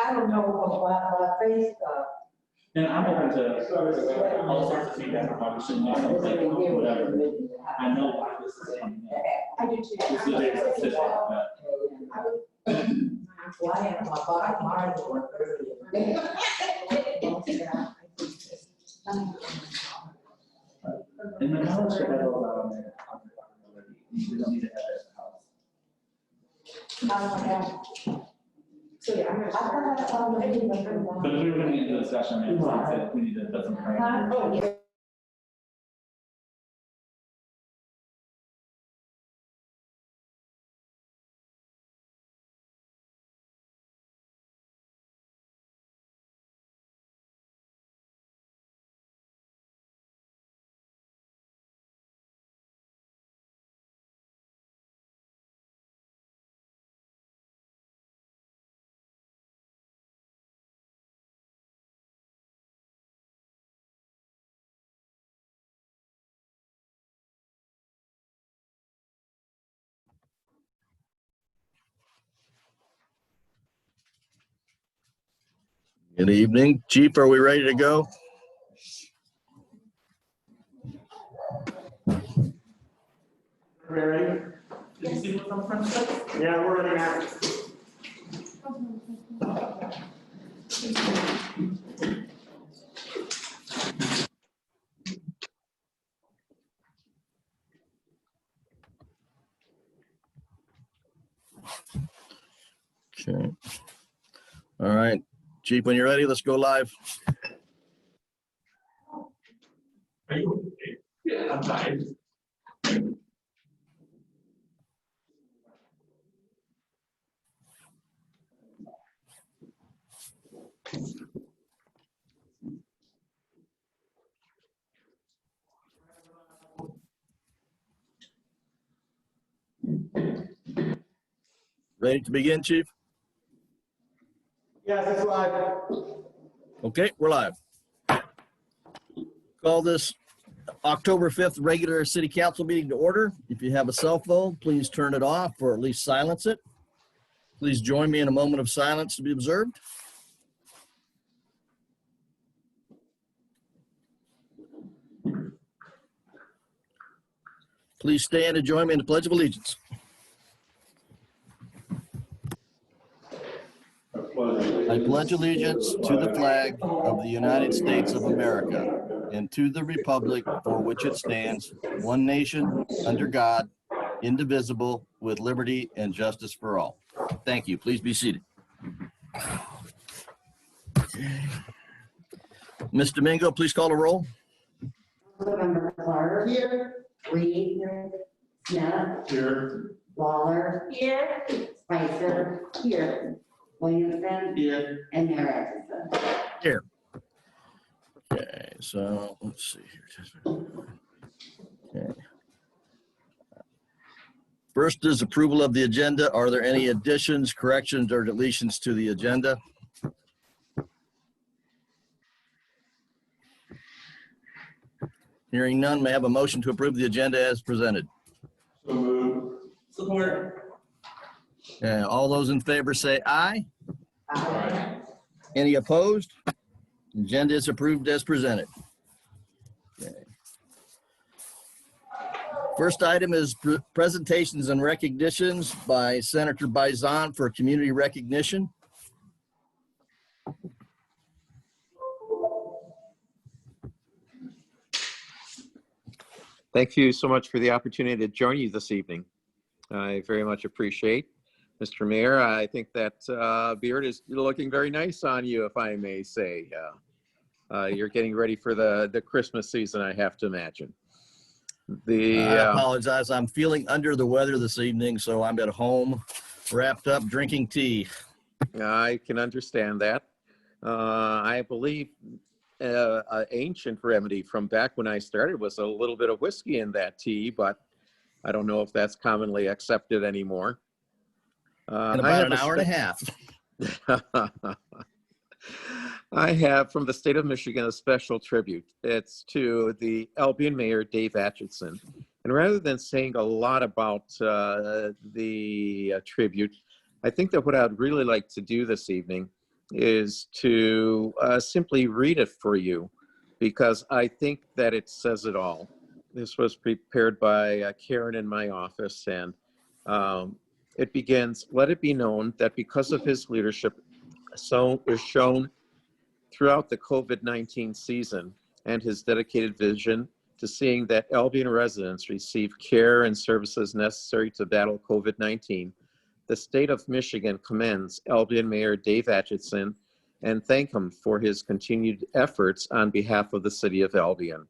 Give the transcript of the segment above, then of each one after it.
I don't know about Facebook. And I'm open to all sorts of feedback on how we should make something, whatever. I know why this is coming up. I do too. This is a big decision, but Well, I have my body, mine will and the knowledge that I know about it, we don't need to have it at the house. So, yeah, I'm gonna. But if we were gonna get into a discussion, I mean, we need to put some parameters. Oh, yeah. Good evening, Chief. Are we ready to go? Ready? Did you see what's on the front steps? Yeah, we're ready now. Okay. All right, Chief, when you're ready, let's go live. Are you? Yeah, I'm tired. Ready to begin, Chief? Yes, it's live. Okay, we're live. Call this October 5th regular city council meeting to order. If you have a cell phone, please turn it off or at least silence it. Please join me in a moment of silence to be observed. Please stand and join me in the Pledge of Allegiance. I pledge allegiance to the flag of the United States of America and to the republic for which it stands, one nation, under God, indivisible, with liberty and justice for all. Thank you. Please be seated. Ms. Domingo, please call a roll. Councilmember Clark. Here. Reed. Smith. Here. Waller. Here. Spicer. Here. Williamson. Here. And Mayor Atkinson. Here. Okay, so let's see here. Okay. First is approval of the agenda. Are there any additions, corrections, or deletions to the agenda? Hearing none, may I have a motion to approve the agenda as presented? So move. Support. All those in favor say aye. Aye. Any opposed? Agenda is approved as presented. Okay. First item is presentations and recognitions by Senator Bison for community recognition. Thank you so much for the opportunity to join you this evening. I very much appreciate. Mr. Mayor, I think that beard is looking very nice on you, if I may say. You're getting ready for the Christmas season, I have to imagine. I apologize. I'm feeling under the weather this evening, so I'm at home, wrapped up, drinking tea. I can understand that. I believe an ancient remedy from back when I started was a little bit of whiskey in that tea, but I don't know if that's commonly accepted anymore. In about an hour and a half. I have from the state of Michigan a special tribute. It's to the Albion Mayor, Dave Atchison. And rather than saying a lot about the tribute, I think that what I'd really like to do this evening is to simply read it for you, because I think that it says it all. This was prepared by Karen in my office, and it begins, "Let it be known that because of his leadership so is shown throughout the COVID-19 season and his dedicated vision to seeing that Albion residents receive care and services necessary to battle COVID-19, the state of Michigan commends Albion Mayor Dave Atchison and thank him for his continued efforts on behalf of the city of Albion.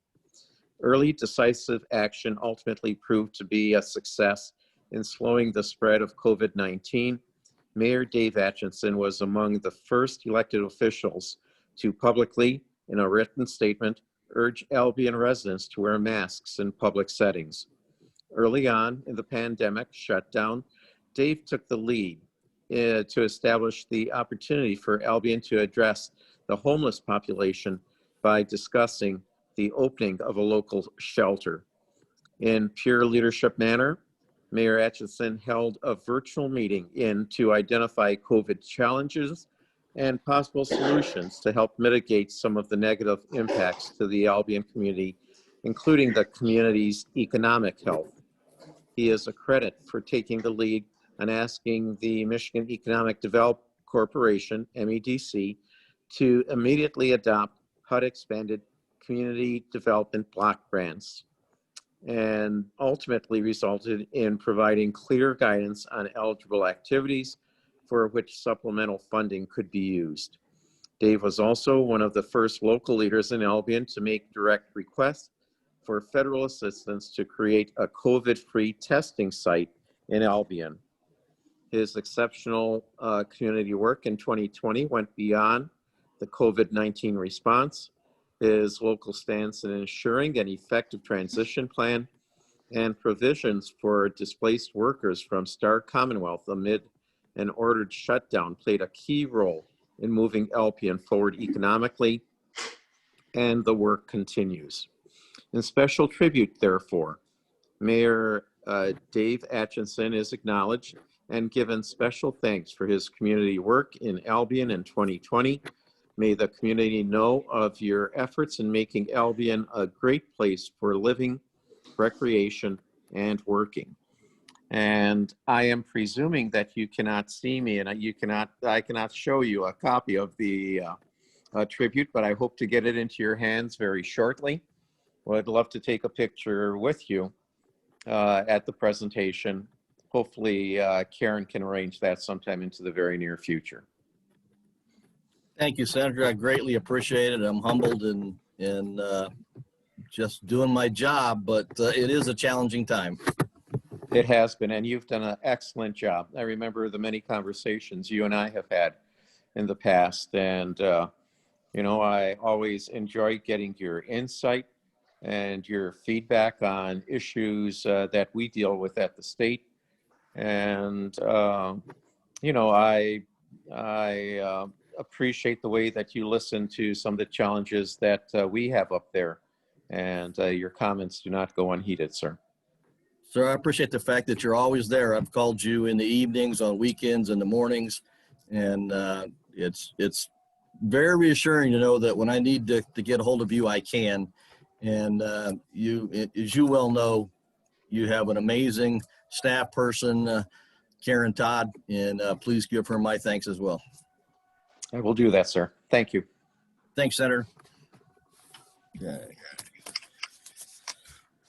Early decisive action ultimately proved to be a success in slowing the spread of COVID-19. Mayor Dave Atchison was among the first elected officials to publicly, in a written statement, urge Albion residents to wear masks in public settings. Early on in the pandemic shutdown, Dave took the lead to establish the opportunity for Albion to address the homeless population by discussing the opening of a local shelter. In pure leadership manner, Mayor Atchison held a virtual meeting to identify COVID challenges and possible solutions to help mitigate some of the negative impacts to the Albion community, including the community's economic health. He is a credit for taking the lead on asking the Michigan Economic Development Corporation, MEDC, to immediately adopt HUD expanded community development block grants, and ultimately resulted in providing clear guidance on eligible activities for which supplemental funding could be used. Dave was also one of the first local leaders in Albion to make direct requests for federal assistance to create a COVID-free testing site in Albion. His exceptional community work in 2020 went beyond the COVID-19 response. His local stance in ensuring an effective transition plan and provisions for displaced workers from Star Commonwealth amid an ordered shutdown played a key role in moving Albion forward economically, and the work continues. In special tribute, therefore, Mayor Dave Atchison is acknowledged and given special thanks for his community work in Albion in 2020. May the community know of your efforts in making Albion a great place for living, recreation, and working. And I am presuming that you cannot see me, and I cannot show you a copy of the tribute, but I hope to get it into your hands very shortly. Well, I'd love to take a picture with you at the presentation. Hopefully Karen can arrange that sometime into the very near future. Thank you, Senator. I greatly appreciate it. I'm humbled and just doing my job, but it is a challenging time. It has been, and you've done an excellent job. I remember the many conversations you and I have had in the past, and you know, I always enjoy getting your insight and your feedback on issues that we deal with at the state. And you know, I appreciate the way that you listen to some of the challenges that we have up there, and your comments do not go unheeded, sir. Sir, I appreciate the fact that you're always there. I've called you in the evenings, on weekends, in the mornings, and it's very reassuring to know that when I need to get a hold of you, I can. And you, as you well know, you have an amazing staff person, Karen Todd, and please give her my thanks as well. I will do that, sir. Thank you. Thanks, Senator. Okay.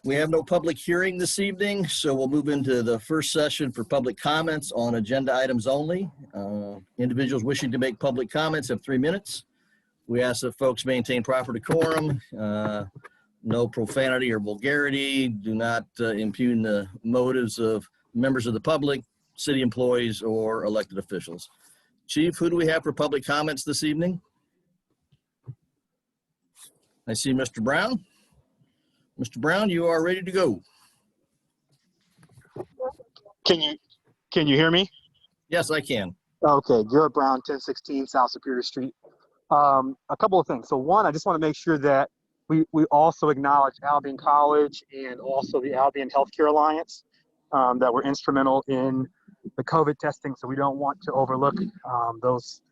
We have no public hearing this evening, so we'll move into the first session for public comments on agenda items only. Individuals wishing to make public comments have 3 minutes. We ask that folks maintain proper decorum, no profanity or vulgarity, do not impugn the motives of members of the public, city employees, or elected officials. Chief, who do we have for public comments this evening? I see Mr. Brown. Mr. Brown, you are ready to go. Can you hear me? Yes, I can. Okay, Garrett Brown, 1016 South Superior Street. A couple of things. So one, I just want to make sure that we also acknowledge Albion College and also the Albion Healthcare Alliance that were instrumental in the COVID testing. So we don't want to overlook those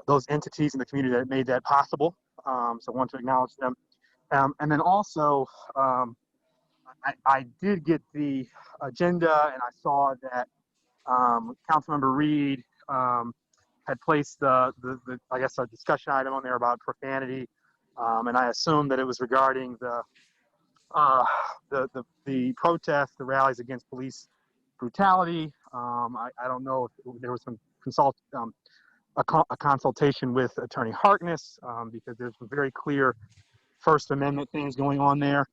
those entities in the community that made that possible. So I want to acknowledge them. And then also, I did get the agenda, and I saw that Councilmember Reed had placed the I guess a discussion item on there about profanity, and I assumed that it was regarding the protests, the rallies against police brutality. I don't know if there was some a consultation with Attorney Harkness, because there's some very clear First Amendment things going on there.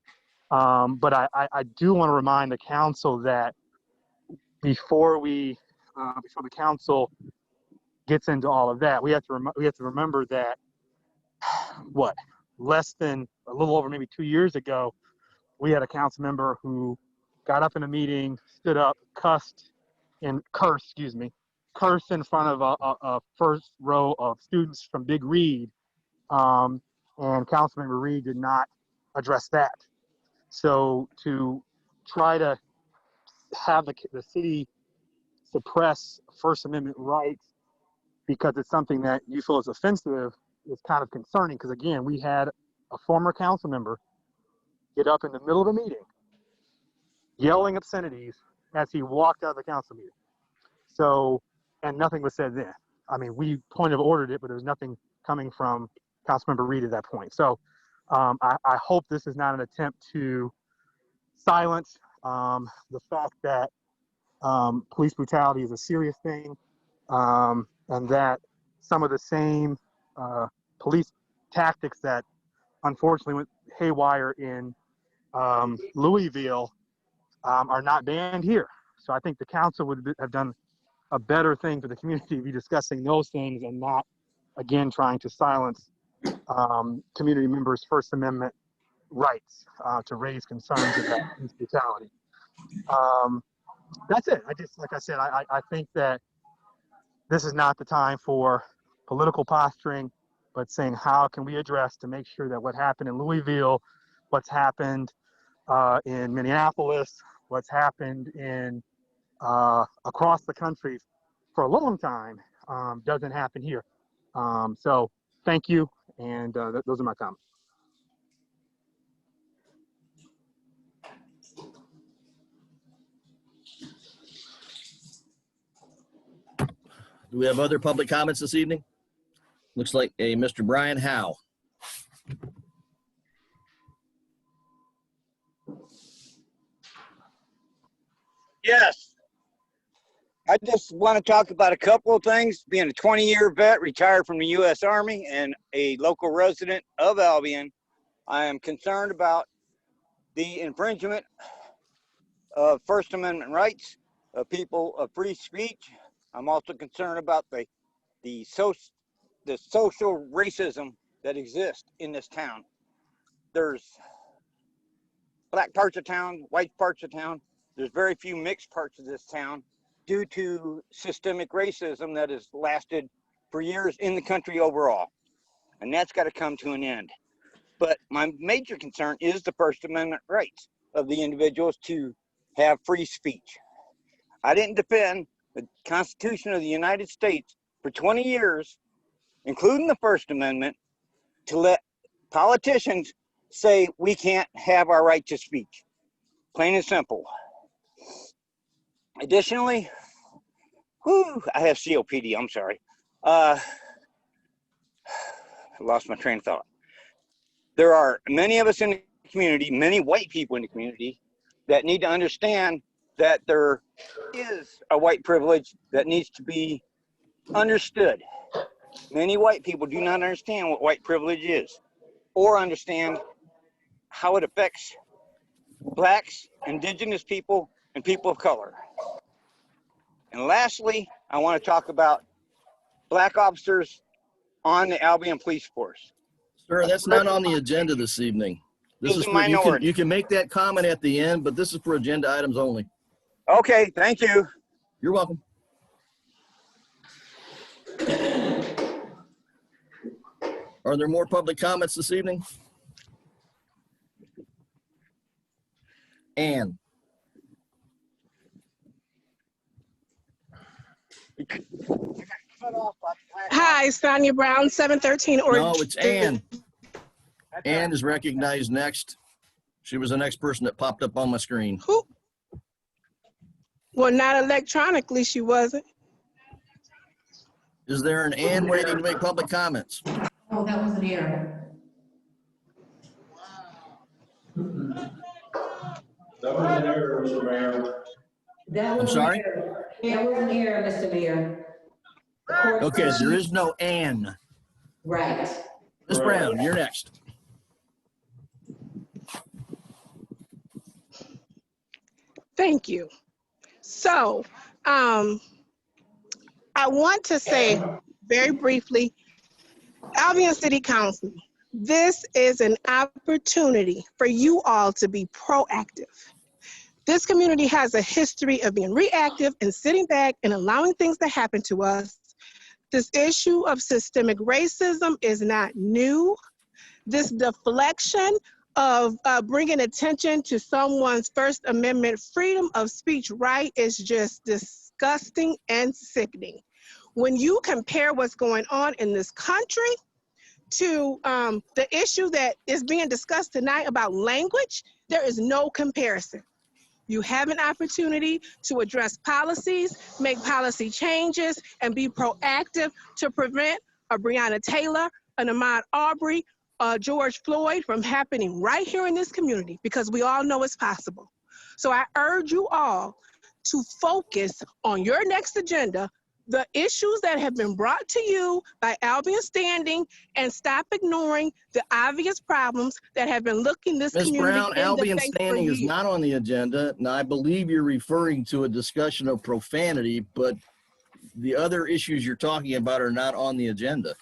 But I do want to remind the council that before the council gets into all of that, we have to remember that less than a little over maybe 2 years ago, we had a council member who got up in a meeting, stood up, cursed in front of a first row of students from Big Reed, and Councilmember Reed did not address that. So to try to have the city suppress First Amendment rights because it's something that you feel is offensive is kind of concerning, because again, we had a former council member get up in the middle of a meeting yelling obscenities as he walked out of the council meeting. So, and nothing was said then. I mean, we point of ordered it, but there was nothing coming from Councilmember Reed at that point. So I hope this is not an attempt to silence the fact that police brutality is a serious thing, and that some of the same police tactics that unfortunately went haywire in Louisville are not banned here. So I think the council would have done a better thing for the community to be discussing those things and not, again, trying to silence community members' First Amendment rights to raise concerns about police brutality. That's it. Like I said, I think that this is not the time for political posturing, but saying how can we address to make sure that what happened in Louisville, what's happened in Minneapolis, what's happened in across the country for a long time doesn't happen here. So thank you, and those are my comments. Do we have other public comments this evening? Looks like a Mr. Brian Howe. Yes. I just want to talk about a couple of things. Being a 20-year vet, retired from the U.S. Army, and a local resident of Albion, I am concerned about the infringement of First Amendment rights of people of free speech. I'm also concerned about the social racism that exists in this town. There's black parts of town, white parts of town. There's very few mixed parts of this town due to systemic racism that has lasted for years in the country overall. And that's got to come to an end. But my major concern is the First Amendment rights of the individuals to have free speech. I didn't defend the Constitution of the United States for 20 years, including the First Amendment, to let politicians say we can't have our right to speech. Plain and simple. Additionally, I have COPD, I'm sorry. I lost my train of thought. There are many of us in the community, many white people in the community, that need to understand that there is a white privilege that needs to be understood. Many white people do not understand what white privilege is or understand how it affects blacks, indigenous people, and people of color. And lastly, I want to talk about black officers on the Albion Police Force. Sir, that's not on the agenda this evening. This is It's a for, minority. you can make that comment at the end, but this is for agenda items only. Okay, thank you. You're welcome. Are there more public comments this evening? Ann? Hi, Sonia Brown, 713 or. No, it's Ann. Ann is recognized next. She was the next person that popped up on my screen. Who? Well, not electronically, she wasn't. Is there an Ann waiting to make public comments? Oh, that was an error. That was an error, Mr. Mayor. That I'm was sorry? an error. That was an error, Mr. Mayor. The court Okay, said there she- is no Ann. Right. Ms. Brown, you're next. Thank you. So, I want to say very briefly, Albion City Council, this is an opportunity for you all to be proactive. This community has a history of being reactive and sitting back and allowing things to happen to us. This issue of systemic racism is not new. This deflection of bringing attention to someone's First Amendment freedom of speech right is just disgusting and sickening. When you compare what's going on in this country to the issue that is being discussed tonight about language, there is no comparison. You have an opportunity to address policies, make policy changes, and be proactive to prevent a Breonna Taylor, an Ahmaud Arbery, George Floyd from happening right here in this community, because we all know it's possible. So I urge you all to focus on your next agenda, the issues that have been brought to you by Albion Standing, and stop ignoring the obvious problems that have been looking this Ms. community Brown, in the Albion face for Standing is years. not on the agenda, and I believe you're referring to a discussion of profanity, but the other issues you're talking about are not on the agenda.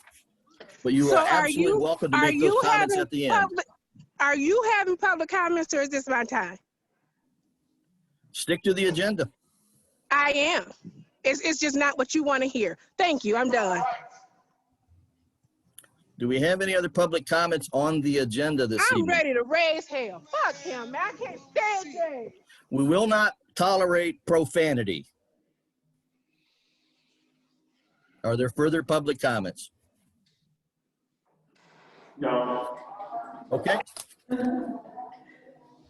But you So are absolutely welcome to make those comments at the end. Are you having public comments, or is this my time? Stick to the agenda. I am. It's just not what you want to hear. Thank you. I'm done. Do we have any other public comments on the agenda this I'm evening? ready to raise hell. Fuck him, man. I can't stand James. We will not tolerate profanity. Are there further public comments? No. Okay.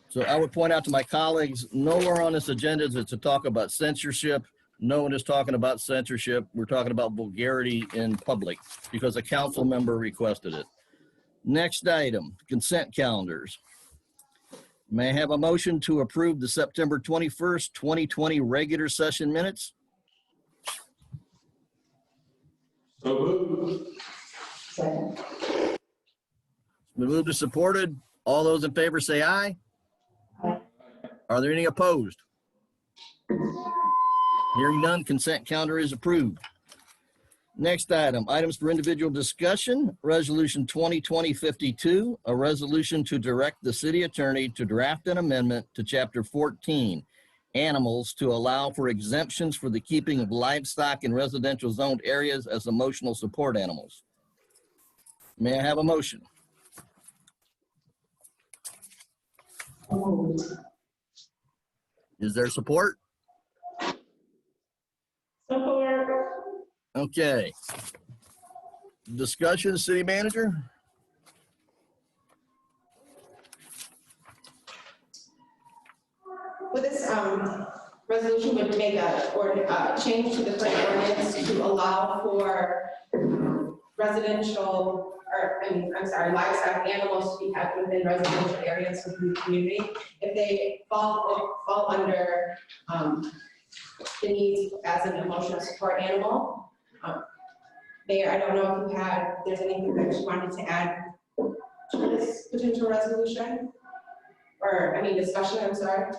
So I would point out to my colleagues, nowhere on this agenda is it to talk about censorship. No one is talking about censorship. We're talking about vulgarity in public because a council member requested it. Next item, consent calendars. May I have a motion to approve the September 21st, 2020 regular session minutes? So moved. Second. We moved and supported. All those in favor say aye. Aye. Are there any opposed? Hearing none, consent calendar is approved. Next item, items for individual discussion, Resolution 2020-52, a resolution to direct the city attorney to draft an amendment to Chapter 14, animals, to allow for exemptions for the keeping of livestock in residential zoned areas as emotional support animals. May I have a motion? Is there support? Support. Okay. Discussion, city manager? With this resolution would make a change to the current ordinance to allow for residential, livestock animals to be kept within residential areas within the community. If they fall under the needs as an emotional support animal. Mayor, I don't know if there's anything that you wanted to add to this potential resolution? Or, discussion, I'm sorry.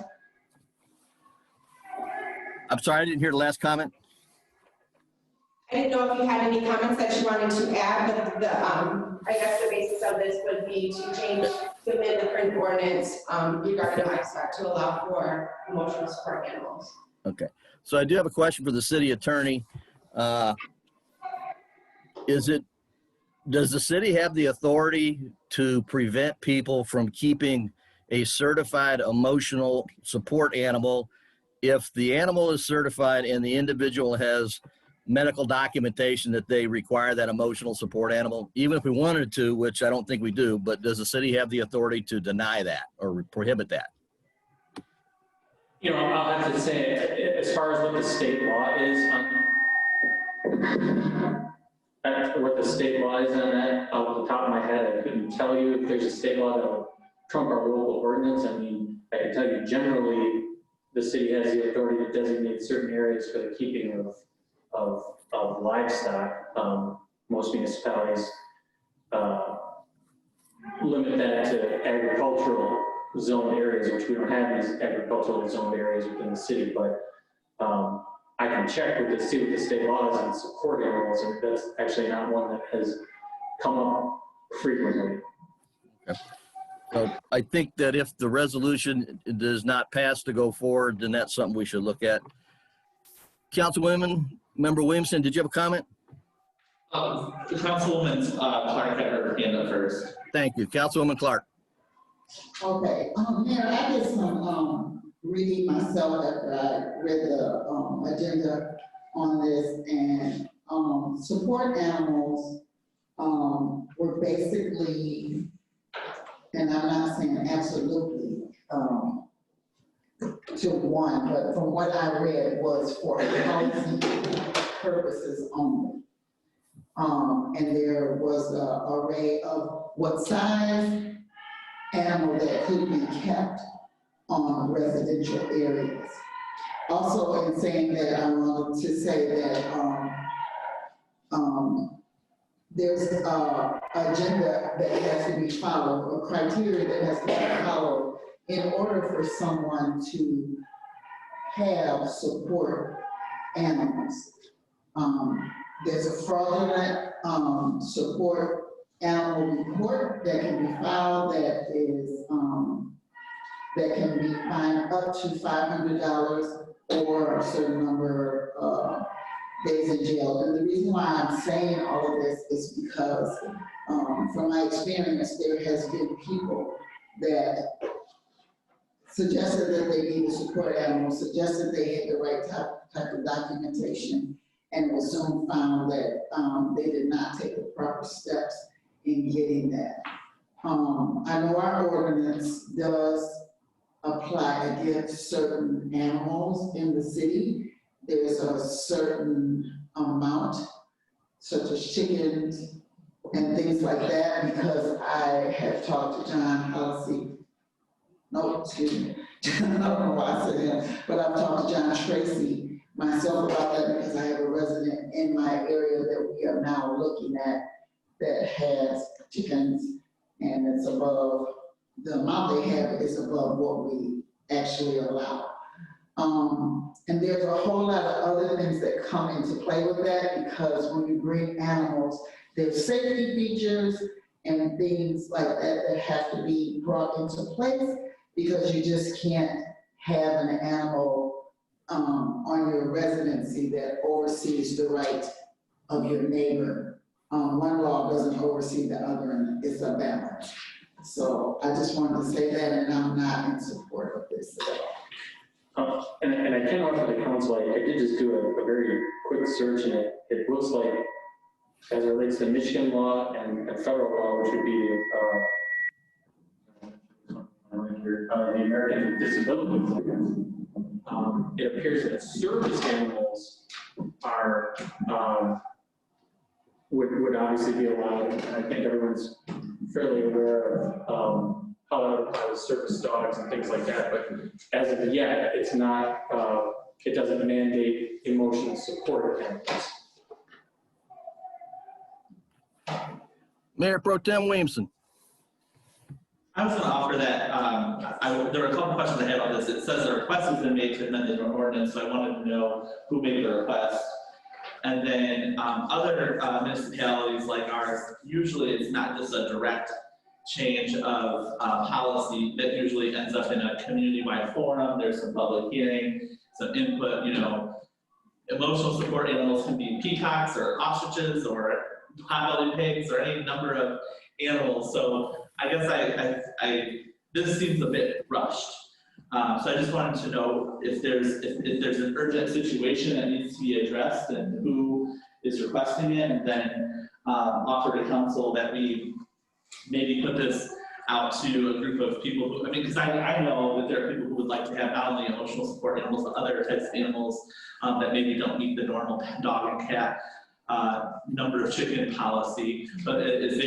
I'm sorry, I didn't hear the last comment. I didn't know if you had any comments that you wanted to add, but I guess the basis of this would be to change within the current ordinance regarding livestock to allow for emotional support animals. Okay, so I do have a question for the city attorney. Does the city have the authority to prevent people from keeping a certified emotional support animal if the animal is certified and the individual has medical documentation that they require that emotional support animal, even if we wanted to, which I don't think we do, but does the city have the authority to deny that or prohibit that? You know, I'll have to say, as far as what the state law is on, what the state law is on that, off the top of my head, I couldn't tell you if there's a state law that would trump our local ordinance. I mean, I can tell you generally, the city has the authority to designate certain areas for the keeping of livestock. Most municipalities limit that to agricultural zoned areas, which we don't have these agricultural zoned areas within the city, but I can check with see what the state law is on support animals, and that's actually not one that has come up frequently. Okay. So I think that if the resolution does not pass to go forward, then that's something we should look at. Councilwoman, Member Williamson, did you have a comment? Councilwoman Clark had her hand up first. Thank you. Councilwoman Clark. Okay, Mayor, I did some reading myself after I read the agenda on this, and support animals were basically, and I'm not saying absolutely to one, but from what I read was for policy purposes only. And there was an array of what size animal that could be kept on residential areas. Also, in saying that, I wanted to say that there's an agenda that has to be followed, a criteria that has to be followed in order for someone to have support animals. There's a fraudulent support animal report that can be filed that is that can be fined up to $500 or a certain number of days in jail. And the reason why I'm saying all of this is because from my experience, there has been people that suggested that they need a support animal, suggested they had the right type of documentation, and it was soon found that they did not take the proper steps in getting that. I know our ordinance does apply against certain animals in the city. There's a certain amount, such as chickens and things like that, because I have talked to John Policy. No, excuse me. I don't know why I said him, but I've talked to John Tracy myself about that because I have a resident in my area that we are now looking at that has chickens, and it's above, the amount they have is above what we actually allow. And there's a whole lot of other things that come into play with that, because when you bring animals, there's safety features and things like that that have to be brought into place, because you just can't have an animal on your residency that oversees the right of your neighbor. One law doesn't oversee the other, and it's a balance. So I just wanted to say that, and I'm not in support of this at all. And I can offer the council, I did just do a very quick search, and it looks like, as it relates to Michigan law and federal law, which would be the American Disabilities Act, it appears that service animals are, would obviously be allowed. And I think everyone's fairly aware of how that applies to service dogs and things like that. But as of yet, it's not, it doesn't mandate emotional support of animals. Mayor Pro Tem Williamson. I was going to offer that, there were a couple questions I had on this. It says the request has been made to amend the ordinance, so I wanted to know who made the request. And then other municipalities like ours, usually it's not just a direct change of policy that usually ends up in a community-wide forum. There's some public hearing, some input, you know. Emotional support animals can be peacocks or ostriches or pot-bellied pigs or any number of animals. So I guess this seems a bit rushed. So I just wanted to know if there's an urgent situation that needs to be addressed and who is requesting it, and then offer to council that we maybe put this out to a group of people who, I mean, because I know that there are people who would like to have not only emotional support animals, but other types of animals that maybe don't meet the normal dog and cat number of chicken policy. But is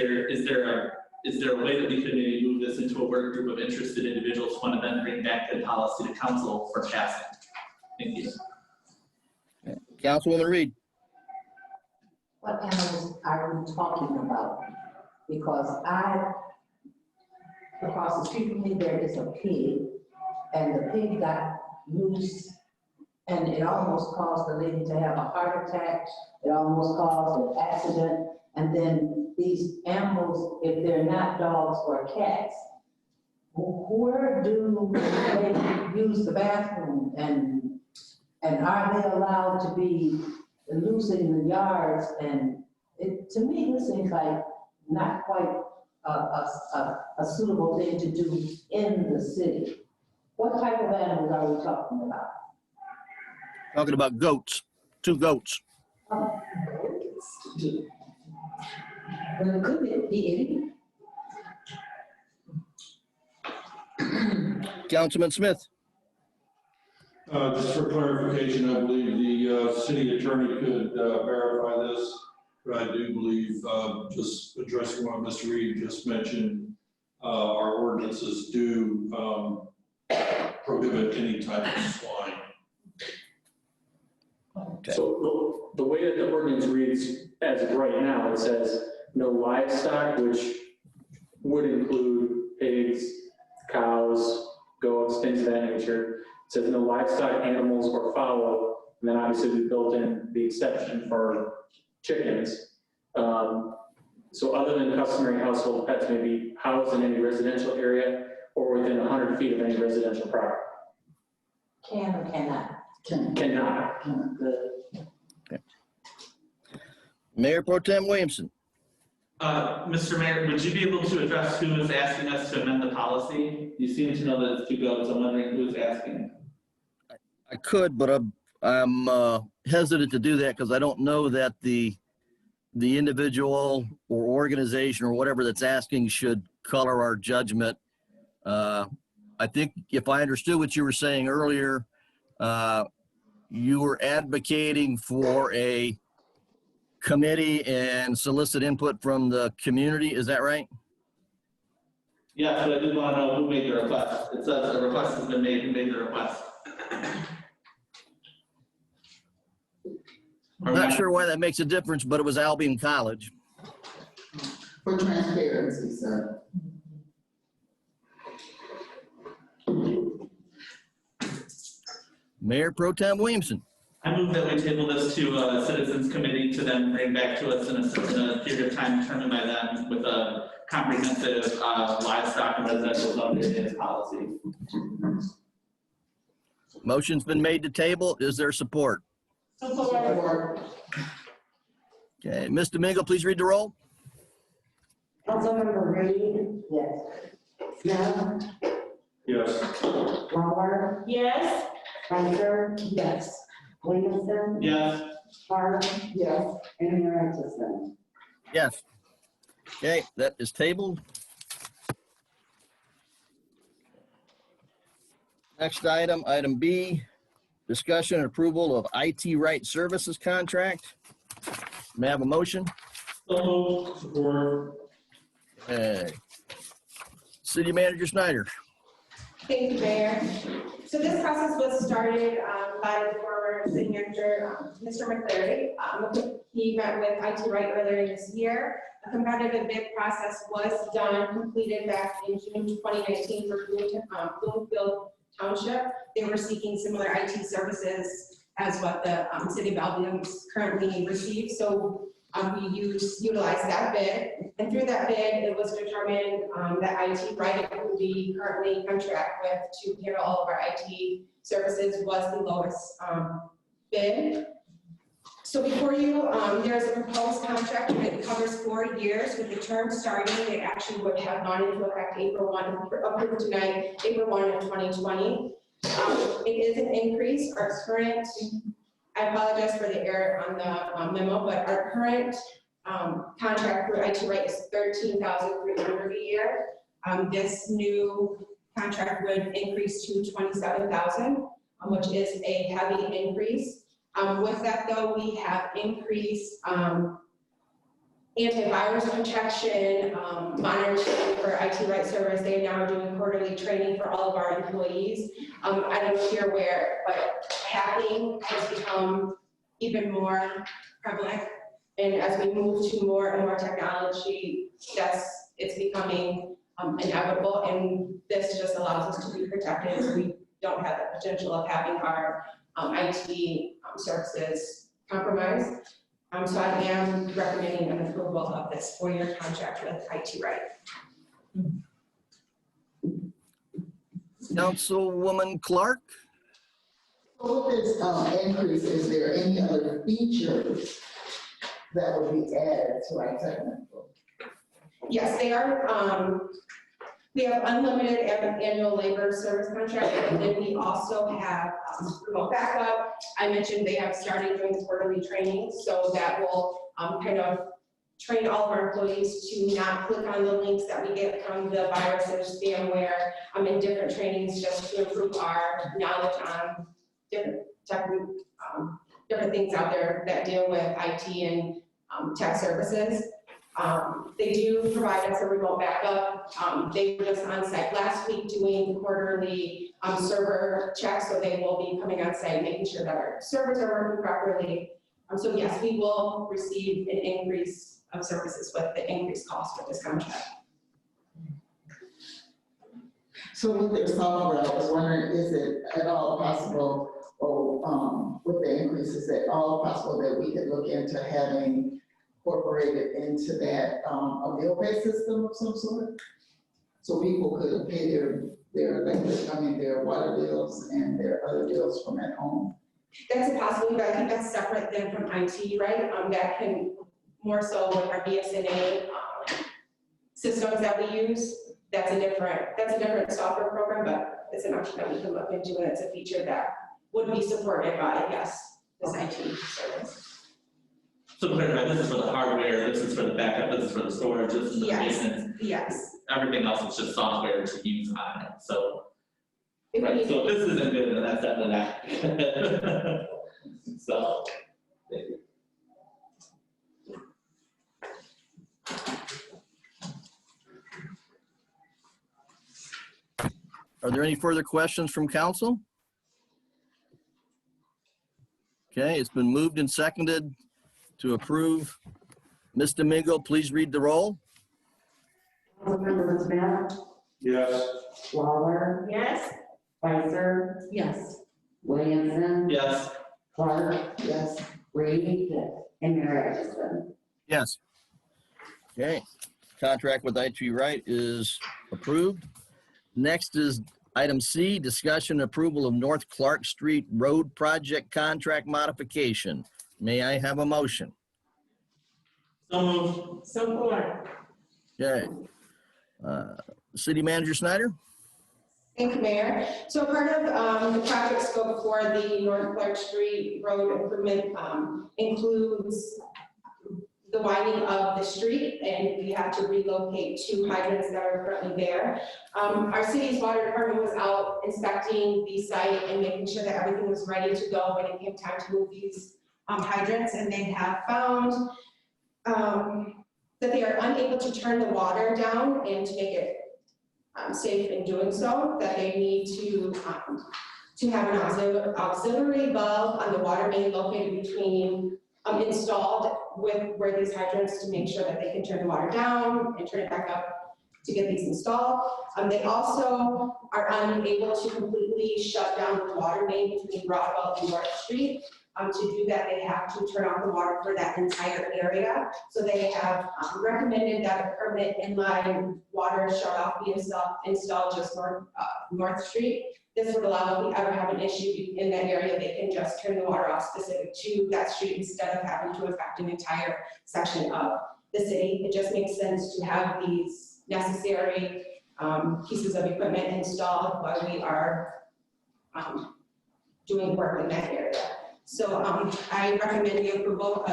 there a way that we could maybe move this into a work group of interested individuals who want to then bring back the policy to council for passing? Thank you. Councilwoman Reed. What animals are we talking about? Because across the street from me, there is a pig, and the pig got loose, and it almost caused the lady to have a heart attack. It almost caused an accident. And then these animals, if they're not dogs or cats, where do they use the bathroom? And are they allowed to be loose in the yards? And to me, this seems like not quite a suitable thing to do in the city. What type of animals are we talking about? Talking about goats, 2 goats. Oh, Well, it could be any. Councilman Smith. Just for clarification, I believe the city attorney could verify this, but I do believe, just addressing what Mr. Reed just mentioned, our ordinances do prohibit any type of swine. Okay. So the way that the ordinance reads as of right now, it says no livestock, which would include pigs, cows, goats, things of that nature. It says no livestock, animals, or fowl. And then obviously we built in the exception for chickens. So other than customary household pets may be housed in any residential area or within 100 feet of any residential property. can or cannot? Cannot. Okay. Mayor Pro Tem Williamson. Mr. Mayor, would you be able to address who is asking us to amend the policy? You seem to know that it's 2 goats. I'm wondering who is asking. I could, but I'm hesitant to do that because I don't know that the individual or organization or whatever that's asking should color our judgment. I think if I understood what you were saying earlier, you were advocating for a committee and solicit input from the community. Is that right? Yeah, so I did want to know who made the request. It says the request has been made. Who made the request? I'm not sure why that makes a difference, but it was Albion College. For transparency, sir. Mayor Pro Tem Williamson. I move that we table this to a citizens committee to then bring back to us in a period of time determined by them with a comprehensive livestock and residential zoning policy. Motion's been made to table. Is there support? Support. Okay, Ms. Domingo, please read the roll. Councilmember Reed? Yes. Smith? Yes. Lawler? Yes. Spicer? Yes. Williamson? Yes. Carr? Yes. And Mayor Atchison? Yes. Okay, that is tabled. Next item, item B, discussion and approval of IT Right Services contract. May I have a motion? Support. Okay. City Manager Snyder. Thank you, Mayor. So this process was started by the former city manager, Mr. McCleary. He met with IT Right earlier this year. A competitive bid process was completed back in June 2019 for Bloomfield Township. They were seeking similar IT services as what the city of Albion currently receives. So we utilized that bid, and through that bid, it was determined that IT Right, who we currently contract with to handle all of our IT services, was the lowest bid. So before you, there's a proposed contract that covers 4 years with the term starting, it actually would have gone into effect April 1, approved tonight, April 1 of 2020. It is an increase, our current, I apologize for the error on the memo, but our current contract for IT Right is $13,300 a year. This new contract would increase to $27,000, which is a heavy increase. With that though, we have increased antivirus protection, monitoring for IT Right servers. They now are doing quarterly training for all of our employees. I don't know if you're aware, but hacking has become even more prevalent. And as we move to more and more technology, it's becoming inevitable. And this just allows us to be protected so we don't have the potential of having our IT services compromised. So I am recommending an approval of this 4-year contract with IT Right. Councilwoman Clark? So with this increase, is there any other features that would be added to our technical? Yes, they are. We have unlimited annual labor service contract, and then we also have remote backup. I mentioned they have started doing quarterly training, so that will kind of train all of our employees to not click on the links that we get from the viruses, spamware, in different trainings, just to improve our knowledge on different things out there that deal with IT and tech services. They do provide us a remote backup. They were just on site last week doing quarterly server checks, so they will be coming on site, making sure that our servers are working properly. So yes, we will receive an increase of services with the increased cost of this contract. So with their software, I was wondering, is it at all possible, or with the increase, is it all possible that we could look into having incorporated into that a bill pay system of some sort? So people could pay their electric, their water bills and their other bills from at home? That's a possibility, but I think that's separate then from IT, right? That can more so with our BSNA systems that we use. That's a different software program, but it's an option that we can look into, and it's a feature that would be supported by, yes, this IT service. So clarify, this is for the hardware, this is for the backup, this is for the storage, this is for the maintenance. Yes. Everything else is just software to use on it, so. Right, so if this isn't good, then that's definitely not. So. Thank you. Are there any further questions from council? Okay, it's been moved and seconded to approve. Ms. Domingo, please read the roll. Councilmember Smith, Yes. Waller, Yes. Spicer, Yes. Williamson, Yes. Clark, Yes. Reed, and Mayor Atchison. Yes. Okay, contract with IT Right is approved. Next is item C, discussion and approval of North Clark Street Road Project Contract Modification. May I have a motion? So moved. Support. Okay. City Manager Snyder? Thank you, Mayor. So part of the project scope for the North Clark Street Road improvement includes the widening of the street, and we have to relocate 2 hydrants that are currently there. Our city's water department was out inspecting the site and making sure that everything was ready to go when it came time to move these hydrants, and they have found that they are unable to turn the water down and to make it safe in doing so, that they need to have an auxiliary bulb on the water main located between, installed with where these hydrants to make sure that they can turn the water down and turn it back up to get these installed. They also are unable to completely shut down the water main between Broadwell and North Street. To do that, they have to turn off the water for that entire area. So they have recommended that a permanent inline water shut-off be installed just North Street. This would allow, if we ever have an issue in that area, they can just turn the water off specific to that street instead of having to affect an entire section of the city. It just makes sense to have these necessary pieces of equipment installed while we are doing work in that area. So I recommend the approval.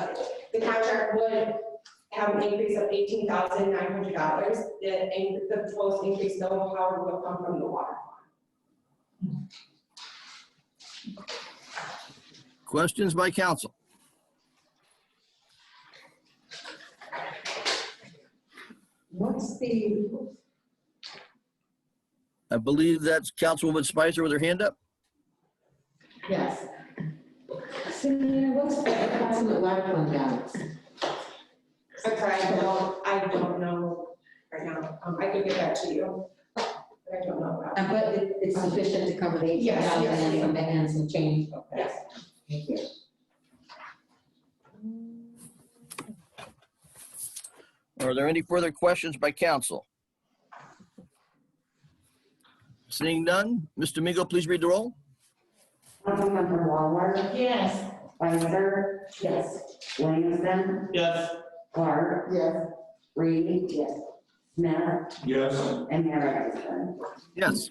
The contract would have an increase of $18,900. The proposed increase, though, however, will come from the water fund. Questions by council? What's the, I believe that's Councilwoman Spicer with her hand up. yes. Cindy, what's the approximate lifetime balance? I'm sorry, I don't know right now. I can get that to you. But I don't know about. But it's sufficient to cover the Yes, $18,000 yes. and some change? Okay. Yes. Thank you. Are there any further questions by council? Seeing none, Mr. Migo, please read the roll. Councilmember Waller, Yes. Spicer, Yes. Williamson, Yes. Clark, Yes. Reed, Yes. Smith, Yes. and Mayor Ister. Yes.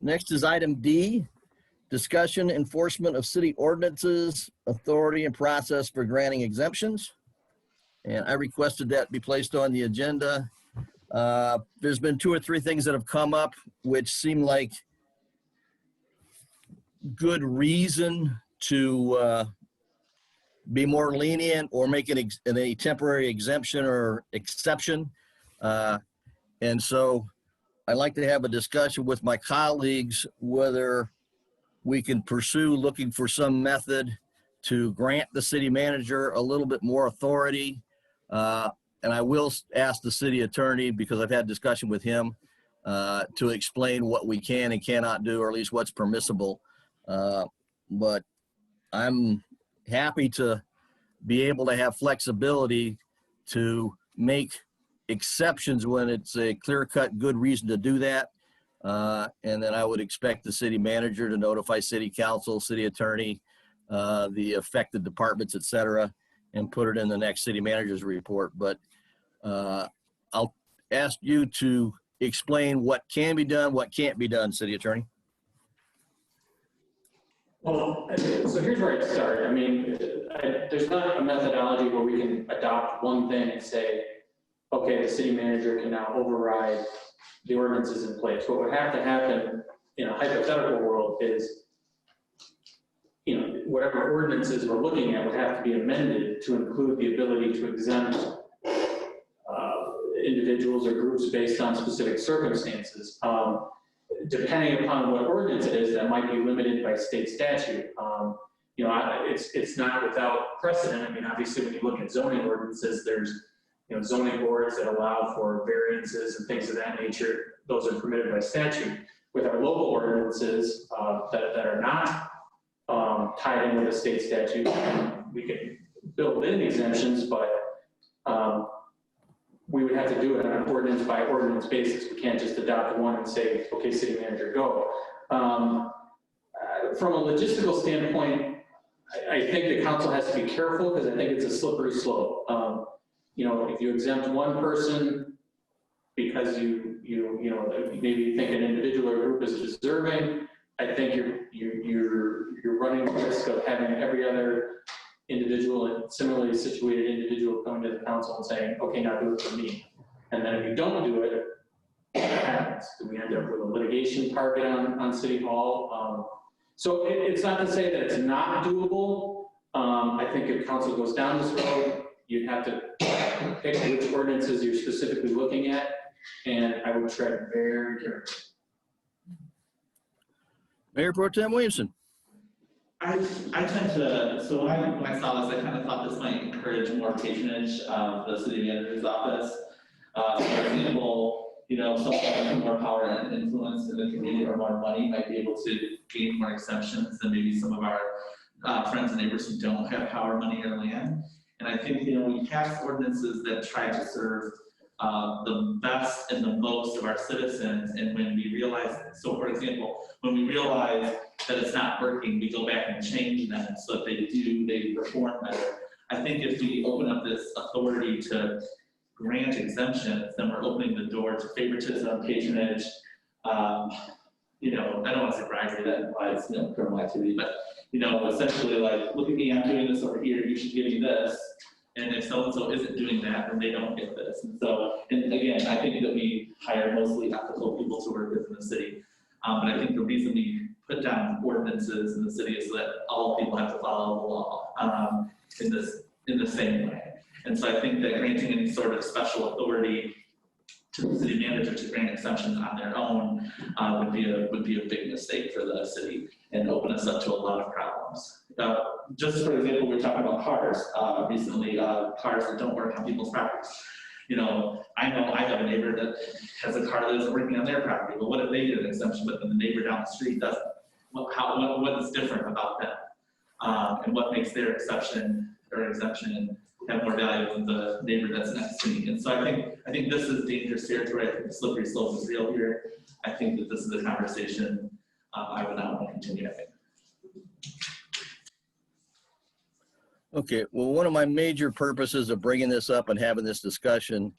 Next is item D, discussion enforcement of city ordinances, authority and process for granting exemptions. And I requested that be placed on the agenda. There's been 2 or 3 things that have come up which seem like good reason to be more lenient or make it a temporary exemption or exception. And so I'd like to have a discussion with my colleagues whether we can pursue looking for some method to grant the city manager a little bit more authority. And I will ask the city attorney, because I've had discussion with him, to explain what we can and cannot do, or at least what's permissible. But I'm happy to be able to have flexibility to make exceptions when it's a clear-cut good reason to do that. And then I would expect the city manager to notify city council, city attorney, the affected departments, et cetera, and put it in the next city manager's report. But I'll ask you to explain what can be done, what can't be done, city attorney. Well, so here's where I'd start. I mean, there's not a methodology where we can adopt one thing and say, okay, the city manager can now override the ordinances in place. What would have to happen in a hypothetical world is, whatever ordinances we're looking at would have to be amended to include the ability to exempt individuals or groups based on specific circumstances. Depending upon what ordinance it is, that might be limited by state statute. It's not without precedent. I mean, obviously, when you look at zoning ordinances, there's zoning boards that allow for variances and things of that nature. Those are permitted by statute. With our local ordinances that are not tied in with a state statute, we can build in exemptions, but we would have to do it on an ordinance by ordinance basis. We can't just adopt one and say, okay, city manager, go. From a logistical standpoint, I think the council has to be careful because I think it's a slippery slope. If you exempt one person because you maybe think an individual or group is deserving, I think you're running the risk of having every other individual and similarly situated individual coming to the council and saying, okay, now do it for me. And then if you don't do it, what happens? Do we end up with a litigation target on City Hall? So it's not to say that it's not doable. I think if council goes down this road, you'd have to pick which ordinances you're specifically looking at, and I would tread very carefully. Mayor Pro Tem Williamson. I tend to, so when I saw this, I kind of thought this might encourage more patronage of the city manager's office. For example, someone with more power and influence in the community or more money might be able to gain more exemptions than maybe some of our friends and neighbors who don't have power, money, or land. And I think, we pass ordinances that try to serve the best and the most of our citizens. And when we realize, so for example, when we realize that it's not working, we go back and change them so that they perform better. I think if we open up this authority to grant exemptions, then we're opening the door to favoritism, patronage. I don't want to say bribery, that implies criminal activity, but essentially like, look at me, I'm doing this over here, you should give me this. And if so-and-so isn't doing that, then they don't get this. And so, and again, I think that we hire mostly ethical people to work within the city. But I think the reason we put down ordinances in the city is so that all people have to follow the law in the same way. And so I think that granting any sort of special authority to the city manager to grant exemptions on their own would be a big mistake for the city and open us up to a lot of problems. Just for example, we were talking about cars recently, cars that don't work on people's properties. I know I have a neighbor that has a car that isn't working on their property, but what if they get an exemption, but then the neighbor down the street doesn't? What is different about them? And what makes their exception or exemption have more value than the neighbor that's next to me? And so I think this is dangerous territory. I think the slippery slope is real here. I think that this is a conversation I would not want to continue having. Okay, well, one of my major purposes of bringing this up and having this discussion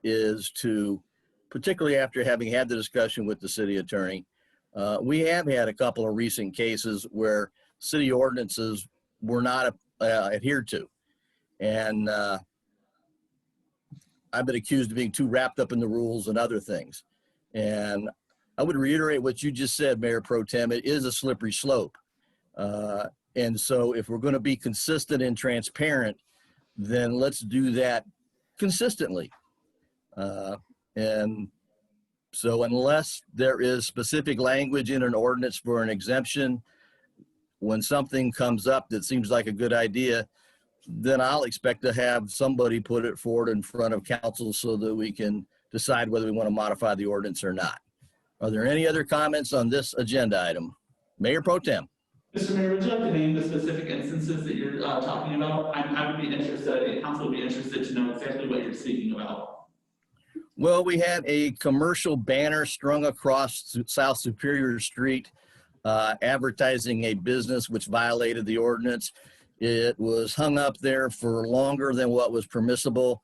is to, particularly after having had the discussion with the city attorney, we have had a couple of recent cases where city ordinances were not adhered to. And I've been accused of being too wrapped up in the rules and other things. And I would reiterate what you just said, Mayor Pro Tem, it is a slippery slope. And so if we're going to be consistent and transparent, then let's do that consistently. And so unless there is specific language in an ordinance for an exemption, when something comes up that seems like a good idea, then I'll expect to have somebody put it forward in front of council so that we can decide whether we want to modify the ordinance or not. Are there any other comments on this agenda item? Mayor Pro Tem. Mr. Mayor, would you like to name the specific instances that you're talking about? I would be interested, the council would be interested to know exactly what you're speaking about. Well, we had a commercial banner strung across South Superior Street advertising a business which violated the ordinance. It was hung up there for longer than what was permissible.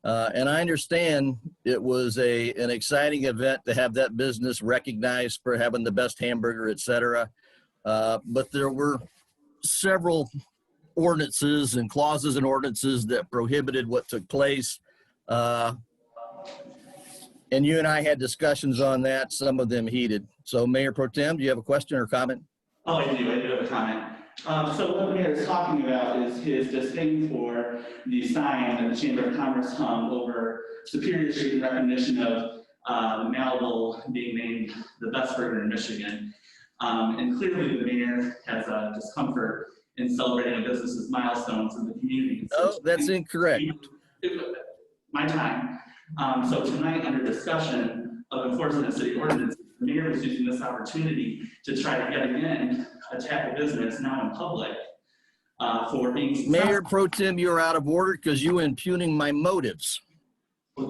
And I understand it was an exciting event to have that business recognized for having the best hamburger, et cetera. But there were several ordinances and clauses and ordinances that prohibited what took place. And you and I had discussions on that, some of them heated. So Mayor Pro Tem, do you have a question or comment? Oh, I do have a comment. So what the mayor is talking about is his disdain for the sign that the Chamber of Commerce hung over Superior Street in recognition of Malibu being named the best burger in Michigan. And clearly the mayor has a discomfort in celebrating a business's milestones in the community. No, that's incorrect. My time. So tonight, under discussion of enforcement of city ordinance, the mayor was using this opportunity to try to yet again attack a business now in public for being successful. Mayor Pro Tem, you're out of order because you are impugning my motives.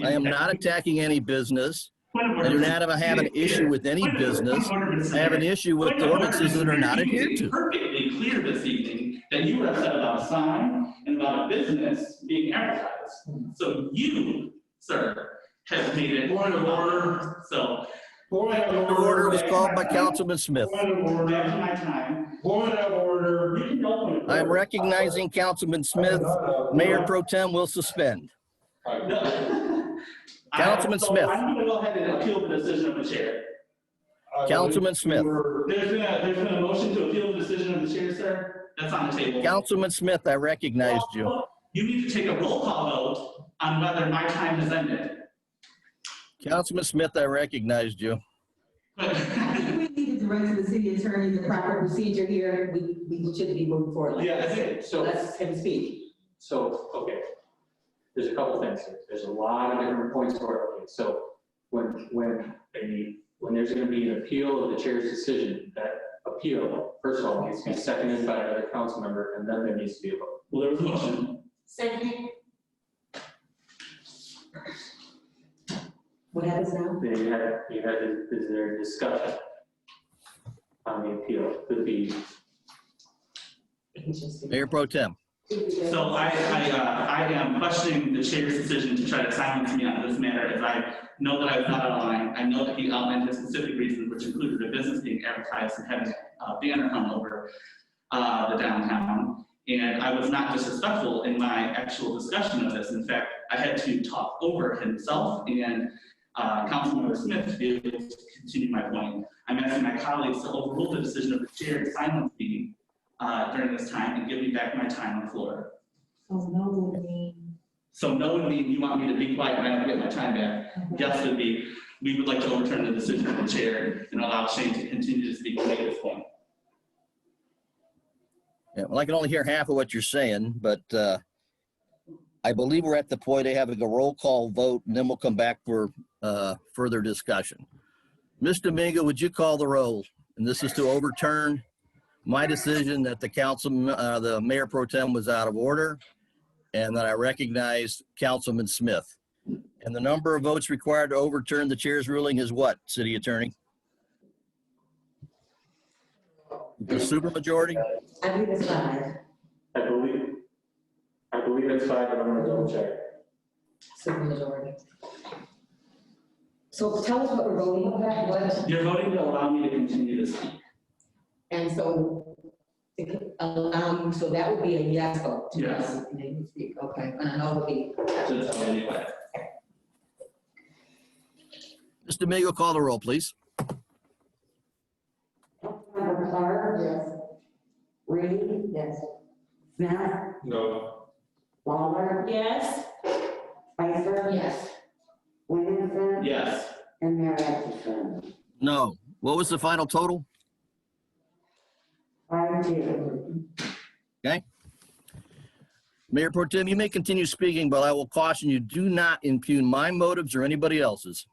I am not attacking any business. I do not have an issue with any business. I have an issue with ordinances that are not adhered to. Perfectly clear this evening that you were upset about a sign and about a business being advertised. So you, sir, have made it. Point of order. So. Point of order was called by Councilman Smith. Point of order. My time. Point of order. I'm recognizing Councilman Smith. Mayor Pro Tem will suspend. Councilman Smith. I'm going to go ahead and appeal the decision of the chair. Councilman Smith. There's been a motion to appeal the decision of the chair, sir. That's on the table. Councilman Smith, I recognized you. You need to take a roll call vote on whether my time has ended. Councilman Smith, I recognized you. I think we need to direct to the city attorney the proper procedure here. We should be moving forward like Yeah, this. so Let's have him speak. So, okay, there's a couple things here. There's a lot of different points for it. Okay, so when there's gonna be an appeal of the chair's decision, that appeal, first of all, needs to be seconded by another council member, and then there needs to be a vote. Well, there was a motion. Second. What happens now? Then is there a discussion on the appeal? Could be, Mayor Pro Tem. So I am questioning the chair's decision to try to silence me on this matter, as I know that I was not out of line. I know that he outlined his specific reasons, which included a business being advertised and having a banner hung over the downtown. And I was not disrespectful in my actual discussion of this. In fact, I had to talk over himself and Councilmember Smith to be able to continue my point. I'm asking my colleagues to overrule the decision of the chair to silence me during this time and give me back my time on the floor. So no would mean. So no would mean you want me to be quiet and I don't get my time back. Yes would be, we would like to overturn the decision of the chair and allow Shane to continue to speak and make his point. Yeah, well, I can only hear half of what you're saying, but I believe we're at the point of having a roll call vote, and then we'll come back for further discussion. Ms. Domingo, would you call the roll? And this is to overturn my decision that the Mayor Pro Tem was out of order, and that I recognized Councilman Smith. And the number of votes required to overturn the chair's ruling is what, City Attorney? The supermajority? I believe it's 5. I believe it's 5, but I'm gonna double check. Supermajority. So tell us what we're voting about, what? You're voting to allow me to continue to speak. And so, so that would be a yes vote. Yes. Speak, okay, and I know would be. To tell me anyway. Ms. Domingo, call the roll, please. Councilmember Clark? Yes. Reed? Yes. Smith? No. Lawler? Yes. Spicer? Yes. Williamson? Yes. And Mayor Atchison? No. What was the final total? 5-2. Okay. Mayor Pro Tem, you may continue speaking, but I will caution you, do not impugn my motives or anybody else's.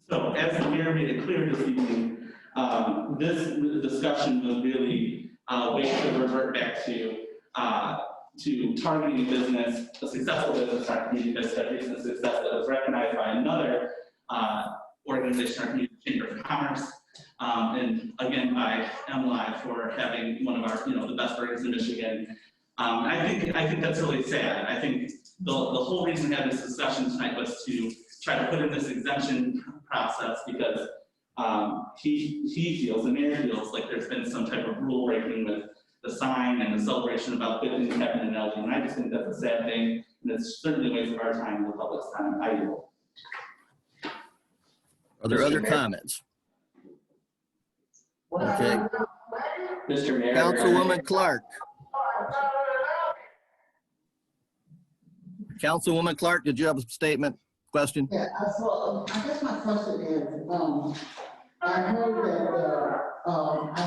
So as the mayor made it clear this evening, this discussion was really a way to revert back to targeting business, a successful business in our community that's had recent success that was recognized by another organization, our community Chamber of Commerce. And again, by MLive for having one of our, the best burgers in Michigan. I think that's really sad. I think the whole reason we had this discussion tonight was to try to put in this exemption process because he feels, the mayor feels like there's been some type of rule breaking with the sign and the celebration about good things happening in LG. And I just think that's a sad thing. And it's certainly a waste of our time and the public's time. I do. Are there other comments? Okay. Mr. Mayor. Councilwoman Clark. Councilwoman Clark, did you have a statement, question? Yeah, so I guess my question is, I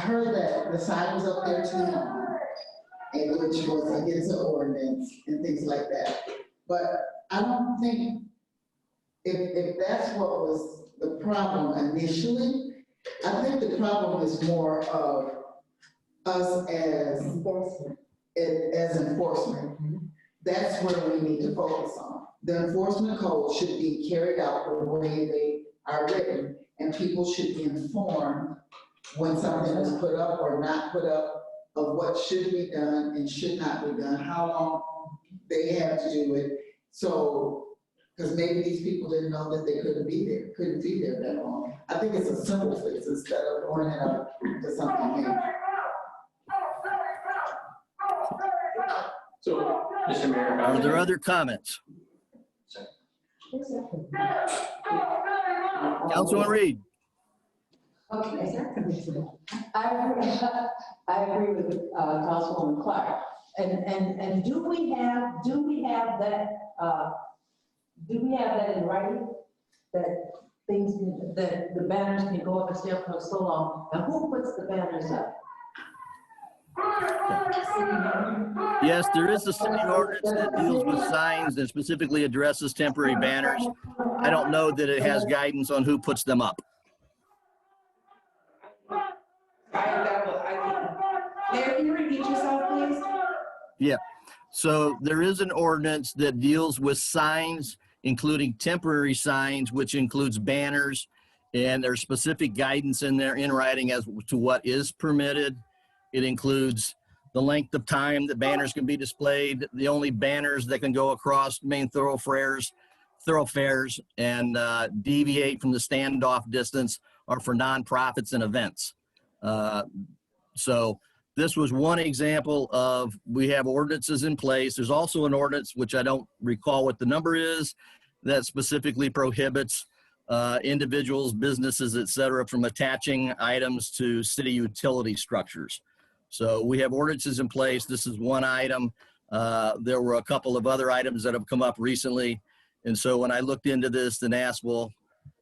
heard that the sign was up there too long, and which was against the ordinance and things like that. But I don't think, if that's what was the problem initially, I think the problem is more of us as enforcement. That's where we need to focus on. The enforcement code should be carried out the way they are written, and people should be informed when something is put up or not put up, of what should be done and should not be done, how long they have to do it. So, because maybe these people didn't know that they couldn't be there that long. I think it's a simple fix instead of going it up to something new. So, Mr. Mayor. Are there other comments? Councilman Reed. Okay. I agree with Councilwoman Clark. And do we have that in writing? That that the banners can go up and stay up for so long? And who puts the banners up? Yes, there is a city ordinance that deals with signs and specifically addresses temporary banners. I don't know that it has guidance on who puts them up. Mayor, can you repeat yourself, please? Yeah. So there is an ordinance that deals with signs, including temporary signs, which includes banners. And there's specific guidance in there in writing as to what is permitted. It includes the length of time that banners can be displayed, the only banners that can go across main thoroughfares and deviate from the standoff distance are for nonprofits and events. So this was one example of, we have ordinances in place. There's also an ordinance, which I don't recall what the number is, that specifically prohibits individuals, businesses, et cetera, from attaching items to city utility structures. So we have ordinances in place. This is one item. There were a couple of other items that have come up recently. And so when I looked into this and asked, well,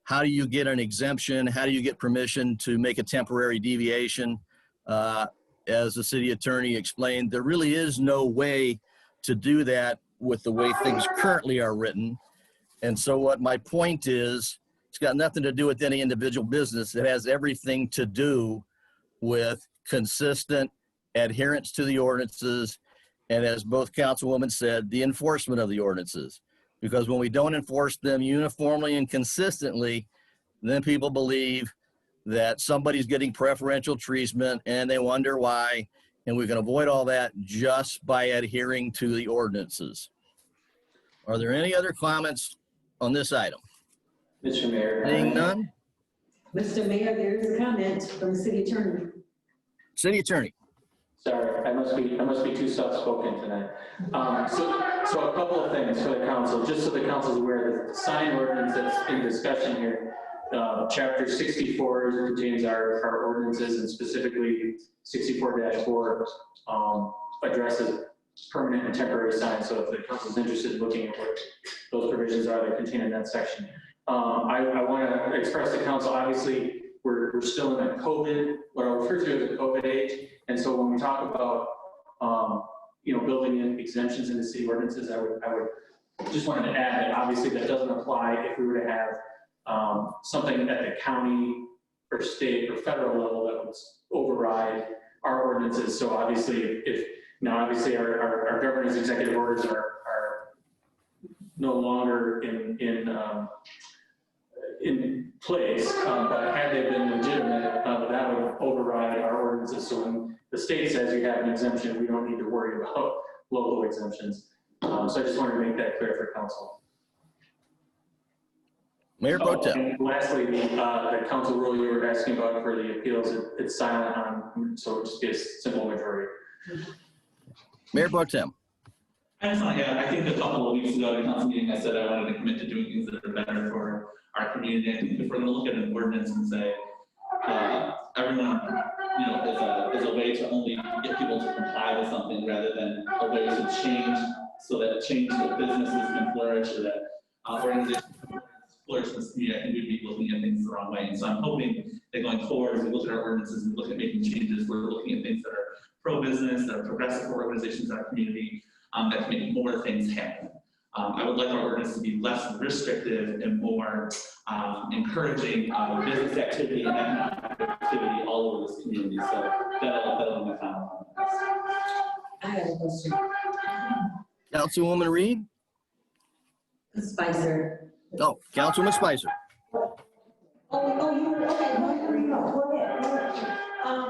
how do you get an exemption? How do you get permission to make a temporary deviation? As the city attorney explained, there really is no way to do that with the way things currently are written. And so what my point is, it's got nothing to do with any individual business. It has everything to do with consistent adherence to the ordinances. And as both councilwomen said, the enforcement of the ordinances. Because when we don't enforce them uniformly and consistently, then people believe that somebody's getting preferential treatment and they wonder why. And we can avoid all that just by adhering to the ordinances. Are there any other comments on this item? Mr. Mayor. Seeing none? Mr. Mayor, there is a comment from the city attorney. City attorney. Sorry, I must be too soft-spoken tonight. So a couple of things for the council, just so the council's aware, the sign ordinance that's in discussion here, chapter 64 contains our ordinances, and specifically 64-4 addresses permanent and temporary signs. So if the council's interested in looking at what those provisions are, they're contained in that section. I want to express to council, obviously, we're still in a COVID, what I'll refer to as a COVID age. And so when we talk about, building in exemptions into city ordinances, I would just wanted to add that obviously that doesn't apply if we were to have something at the county or state or federal level that would override our ordinances. So obviously, obviously our governor's executive orders are no longer in place, but had they been legitimate, that would override our ordinances. So when the state says you have an exemption, we don't need to worry about local exemptions. So I just wanted to make that clear for council. Mayor Pro Tem. And lastly, the council rule you were asking about for the appeals, it's silent on, so it would just be a simple majority. Mayor Pro Tem. I think a couple of weeks ago at a council meeting, I said I wanted to commit to doing things that are better for our community. I think if we're going to look at an ordinance and say everyone, is a way to only get people to comply with something rather than a way to change, so that businesses can flourish, or that organizations can flourish in this community, I think we'd be looking at things the wrong way. And so I'm hoping that going forward, as we look at our ordinances and look at making changes, we're looking at things that are pro-business, that are progressive for organizations in our community, that can make more things happen. I would like our ordinance to be less restrictive and more encouraging business activity and economic activity all over this community. So that'll be my final comment. I have a question. Councilwoman Reed? Spicer. Oh, Councilwoman Spicer.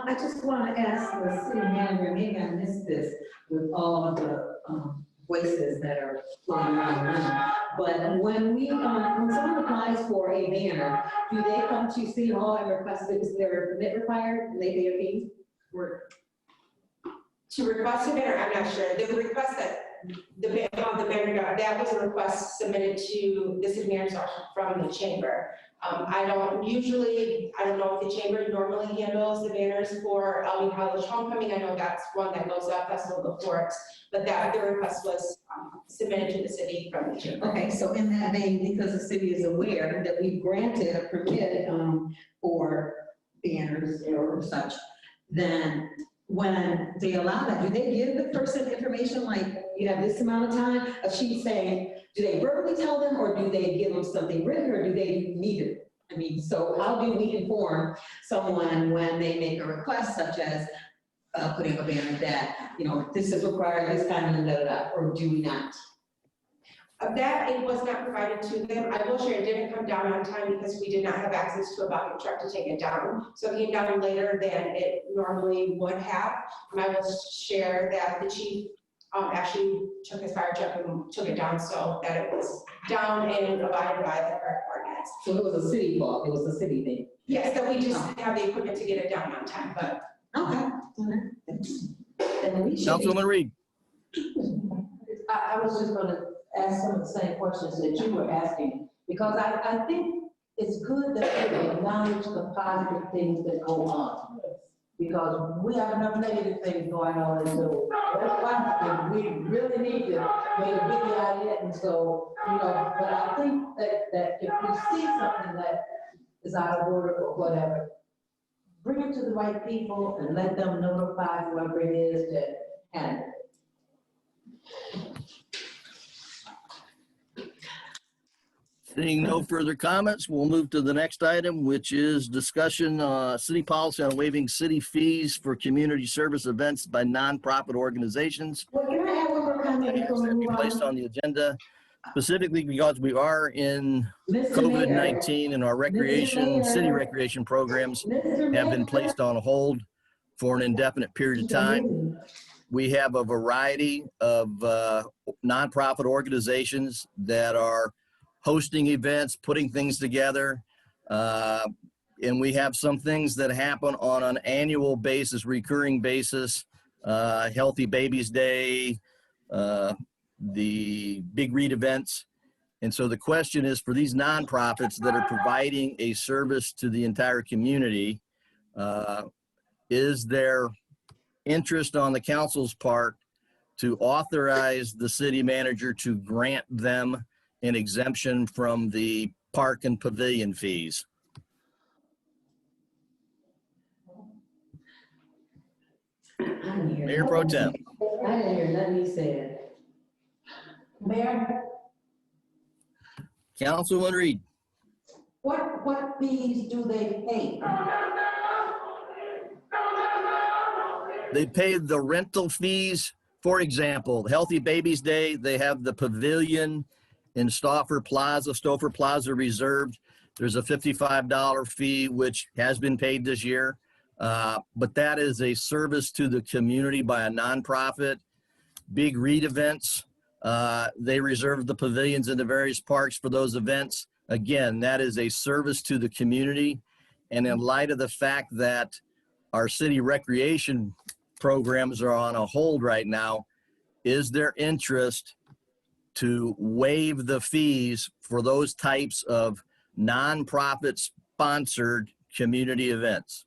I just want to ask the city manager, maybe I missed this with all of the voices that are flying around the room. But when someone applies for a banner, do they come to City Hall and request it? Is there a permit required? And they pay a fee? To request a banner, I'm not sure. The request that the banner got, that was a request submitted to the city manager's office from the chamber. I don't know if the chamber normally handles the banners for Albion College Homecoming. I know that's one that goes up, that's a little before it, but the request was submitted to the city from the chamber. Okay, so in that vein, because the city is aware that we've granted a permit for banners or such, then when they allow that, do they give the person information like, you have this amount of time? A sheet saying, do they verbally tell them, or do they give them something written, or do they need it? I mean, so how do we inform someone when they make a request such as putting a banner that, you know, this is required, this time, and or do we not? That it was not provided to them. I will share, it didn't come down on time because we did not have access to a bucket truck to take it down. So it came down later than it normally would have. And I will share that the chief actually took his fire truck and took it down so that it was down and abided by the correct ordinance. So it was a city fault, it was a city thing? Yes, so we just have the equipment to get it down on time, but. Okay. Councilwoman Reed. I was just gonna ask some of the same questions that you were asking, because I think it's good that we acknowledge the positive things that go on. Because we have enough negative things going on, and so that's why we really need to make a big out of it, and so, you know, but I think that if we see something that is out of order or whatever, bring it to the right people and let them notify whoever it is that handle it. Seeing no further comments, we'll move to the next item, which is discussion, city policy on waiving city fees for community service events by nonprofit organizations. Well, can I have one more comment before we move Placed on? on the agenda specifically because we are in Mr. COVID-19 and our recreation, city recreation programs have been placed on hold for an indefinite period of time. We have a variety of nonprofit organizations that are hosting events, putting things together. And we have some things that happen on an annual basis, recurring basis, Healthy Babies Day, the Big Read events. And so the question is, for these nonprofits that are providing a service to the entire community, is there interest on the council's part to authorize the city manager to grant them an exemption from the park and pavilion fees? Mayor Pro Tem. I didn't hear nothing he said. Mayor, Councilwoman Reed. what fees do they pay? They pay the rental fees. For example, Healthy Babies Day, they have the pavilion in Stauffer Plaza reserved. There's a $55 fee, which has been paid this year. But that is a service to the community by a nonprofit. Big Read events, they reserve the pavilions in the various parks for those events. Again, that is a service to the community. And in light of the fact that our city recreation programs are on a hold right now, is there interest to waive the fees for those types of nonprofit sponsored community events?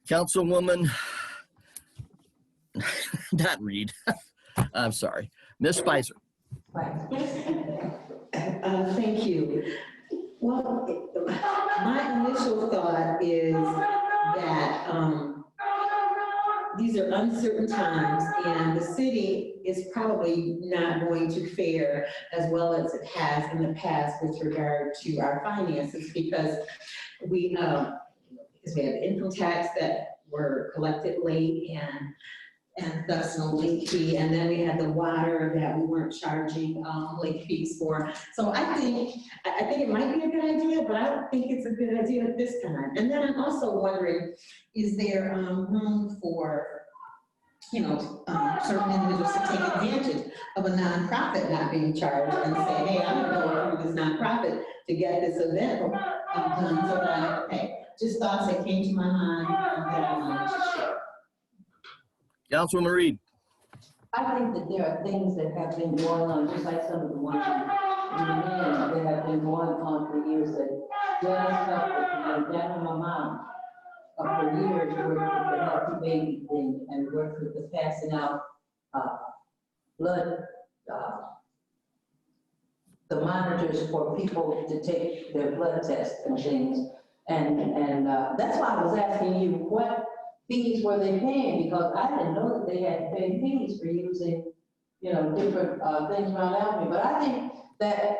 Councilwoman, not Reed, I'm sorry, Ms. Spicer. Thank you. Well, my initial thought is that these are uncertain times, and the city is probably not going to fare as well as it has in the past with regard to our finances, because we have income tax that were collected late and thus no late fee, and then we had the water that we weren't charging late fees for. So I think it might be a good idea, but I don't think it's a good idea at this time. And then I'm also wondering, is there room for, you know, certain individuals to take advantage of a nonprofit not being charged and say, hey, I'm gonna go through this nonprofit to get this event done so that I have to pay. Just thoughts that came to my mind that I wanted to share. Councilwoman Reed. I think that there are things that have been going on, just like some of the ones you named, that have been going on for years that just help with down my mom for years worked with the Healthy Baby thing and worked with the passing out blood, the monitors for people to take their blood tests and things. And that's why I was asking you, what fees were they paying? Because I didn't know that they had to pay fees for using, you know, different things around Albion. But I think that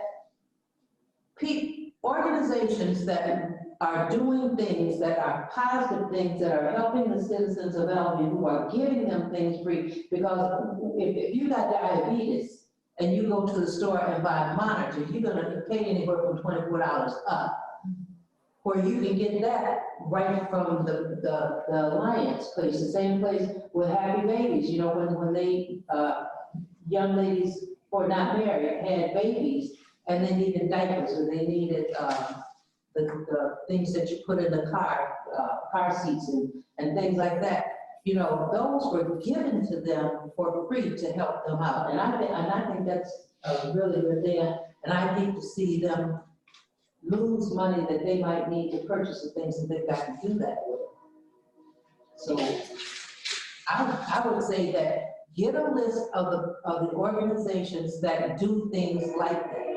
organizations that are doing things that are positive things, that are helping the citizens of Albion, who are giving them things free, because if you got diabetes and you go to the store and buy a monitor, you're gonna pay anywhere from $24 up, where you can get that right from the Alliance place, the same place with Happy Babies. You know, when they, young ladies who are not married had babies and they needed diapers, or they needed the things that you put in the car seats and things like that. You know, those were given to them for free to help them out. And I think that's a really good thing. And I hate to see them lose money that they might need to purchase the things that they've got to do that with. So I would say that get a list of the organizations that do things like that,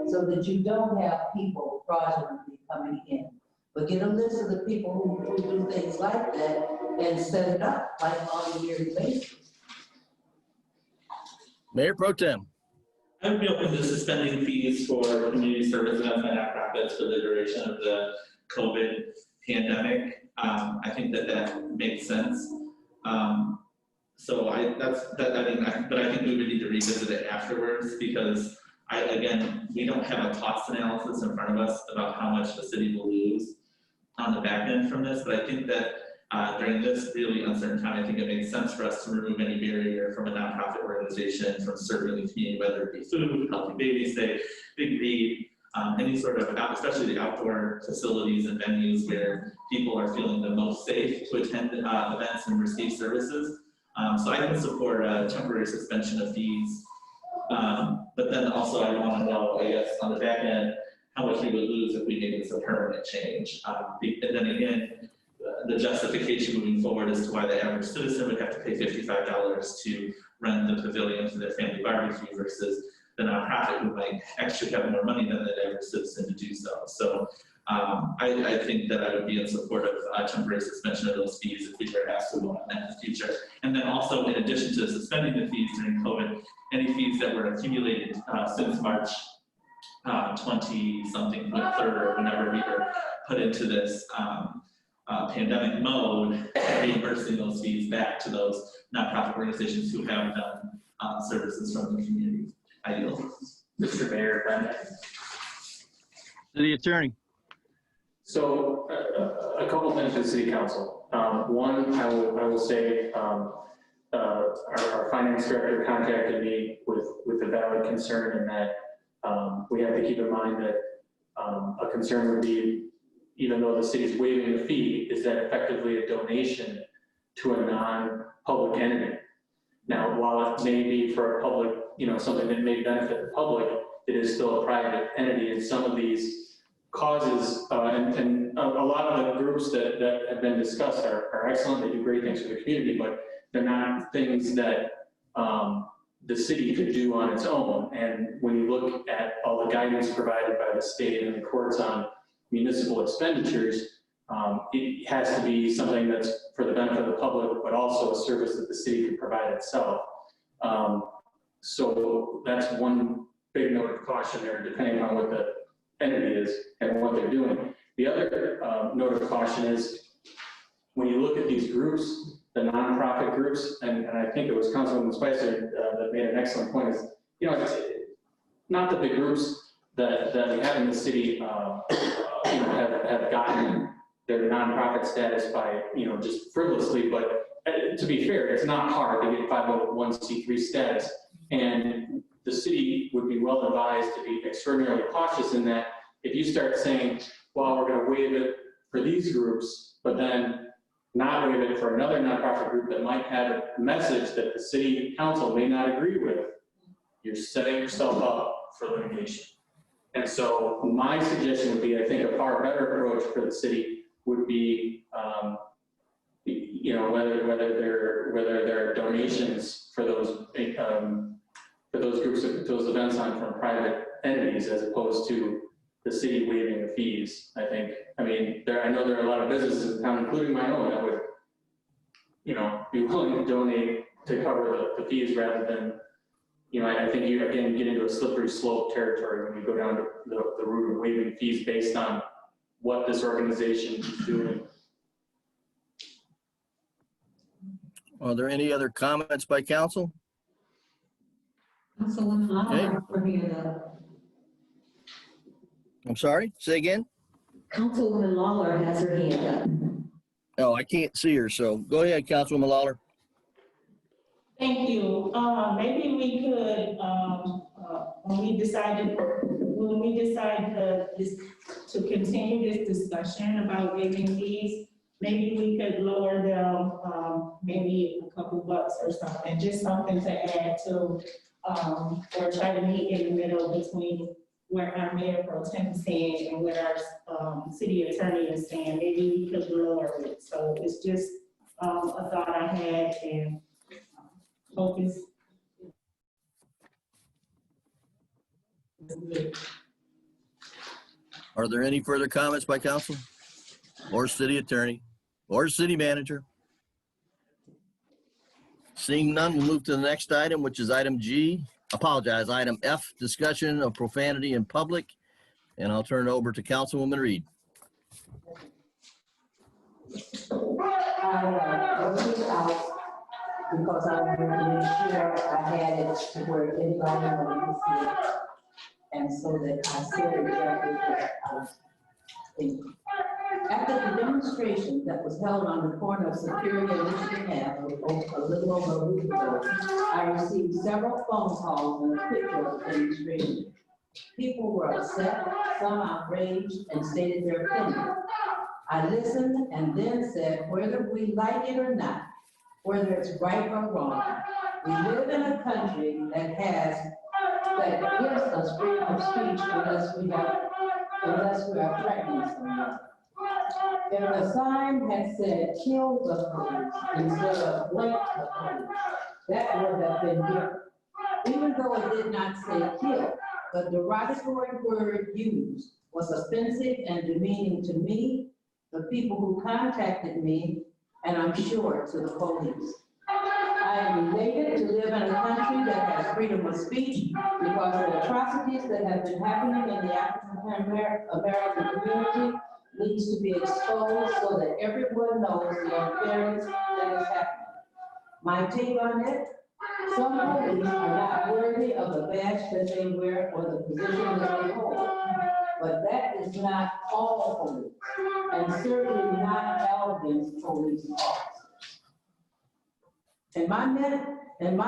so that you don't have people fraudulently coming in. But get a list of the people who do things like that and set it up like on a yearly basis. Mayor Pro Tem. I would be open to suspending fees for community service events and nonprofits for the duration of the COVID pandemic. I think that makes sense. So but I think we would need to revisit it afterwards, because we don't have a cost analysis in front of us about how much the city will lose on the back end from this. But I think that during this really uncertain time, I think it makes sense for us to remove any barrier from a nonprofit organization from serving the community, whether it be food, Healthy Babies Day, Big Read, any sort of, especially the outdoor facilities and venues where people are feeling the most safe to attend events and receive services. So I can support a temporary suspension of fees. But then also I want to know, I guess, on the back end, how much we would lose if we made this a permanent change. And then again, the justification moving forward as to why the average citizen would have to pay $55 to rent the pavilion for their family barbecue versus the nonprofit who might actually have more money than the average citizen to do so. So I think that I would be in support of temporary suspension of those fees if we were asked to vote on that in the future. And then also, in addition to suspending the fees during COVID, any fees that were accumulated since March 20-something, 3rd, or whenever we were put into this pandemic mode, reimbursing those fees back to those nonprofit organizations who have done services from the community. I yield. Mr. Mayor, if I may. City Attorney. So a couple things to the City Council. One, I will say our finance director contacted me with a valid concern, in that we have to keep in mind that a concern would be, even though the city's waiving the fee, is that effectively a donation to a non-public entity. Now, while it may be for a public, something that may benefit the public, it is still a private entity, and some of these causes, and a lot of the groups that have been discussed are excellent. They do great things for the community, but they're not things that the city could do on its own. And when you look at all the guidance provided by the state and the courts on municipal expenditures, it has to be something that's for the benefit of the public, but also a service that the city can provide itself. So that's one big note of caution there, depending on what the entity is and what they're doing. The other note of caution is, when you look at these groups, the nonprofit groups, and I think it was Councilwoman Spicer that made an excellent point, is, it's not that the groups that we have in the city have gotten their nonprofit status by, just frivolously, but to be fair, it's not hard to get 501c3 status, and the city would be well advised to be extraordinarily cautious in that if you start saying, well, we're going to waive it for these groups, but then not waive it for another nonprofit group that might have a message that the city council may not agree with, you're setting yourself up for litigation. And so my suggestion would be, I think a far better approach for the city would be, whether there are donations for those groups, those events from private entities, as opposed to the city waiving the fees. I think, I mean, I know there are a lot of businesses in town, including my own, that would, you know, be willing to donate to cover the fees rather than, you know, I think you again get into a slippery slope territory when you go down to the route of waiving fees based on what this organization is doing. Are there any other comments by council? Councilwoman Okay. Lawler, her hand up. I'm sorry, say again? Councilwoman Lawler has her hand up. Oh, I can't see her, so go ahead, Councilwoman Lawler. Thank you. Maybe we could, when we decide to continue this discussion about waiving fees, maybe we could lower them, maybe a couple bucks or something, just something to add to, or try to meet in the middle between where our mayor pro tem is saying and where our city attorney is saying. Maybe we could lower it. So it's just a thought I had, and focus. Are there any further comments by council or city attorney or city manager? Seeing none, we'll move to the next item, which is item item F, discussion of profanity in public. And I'll turn it over to Councilwoman Reed. I wrote this out because I wanted to make sure I had it to where anybody wanted to see it. And so that I said exactly what I was thinking. After the demonstration that was held on the corner of Superior and Michigan Avenue a little over a week ago, I received several phone calls and a picture of the demonstration. People were upset, some outraged, and stated their opinion. I listened and then said, whether we like it or not, whether it's right or wrong, we live in a country that gives us freedom of speech unless we are threatening someone. If the sign had said, kill the police instead of blank the police, that would have been different. Even though it did not say kill, the derogatory word used was offensive and demeaning to me, the people who contacted me, and I'm sure to the police. I am elated to live in a country that has freedom of speech because the atrocities that have been happening in the African American community needs to be exposed so that everyone knows the unfairness that is happening. My take on it, some police are not worthy of the badge that they wear or the position that they hold. But that is not all police, and certainly not Albion's police officers. In my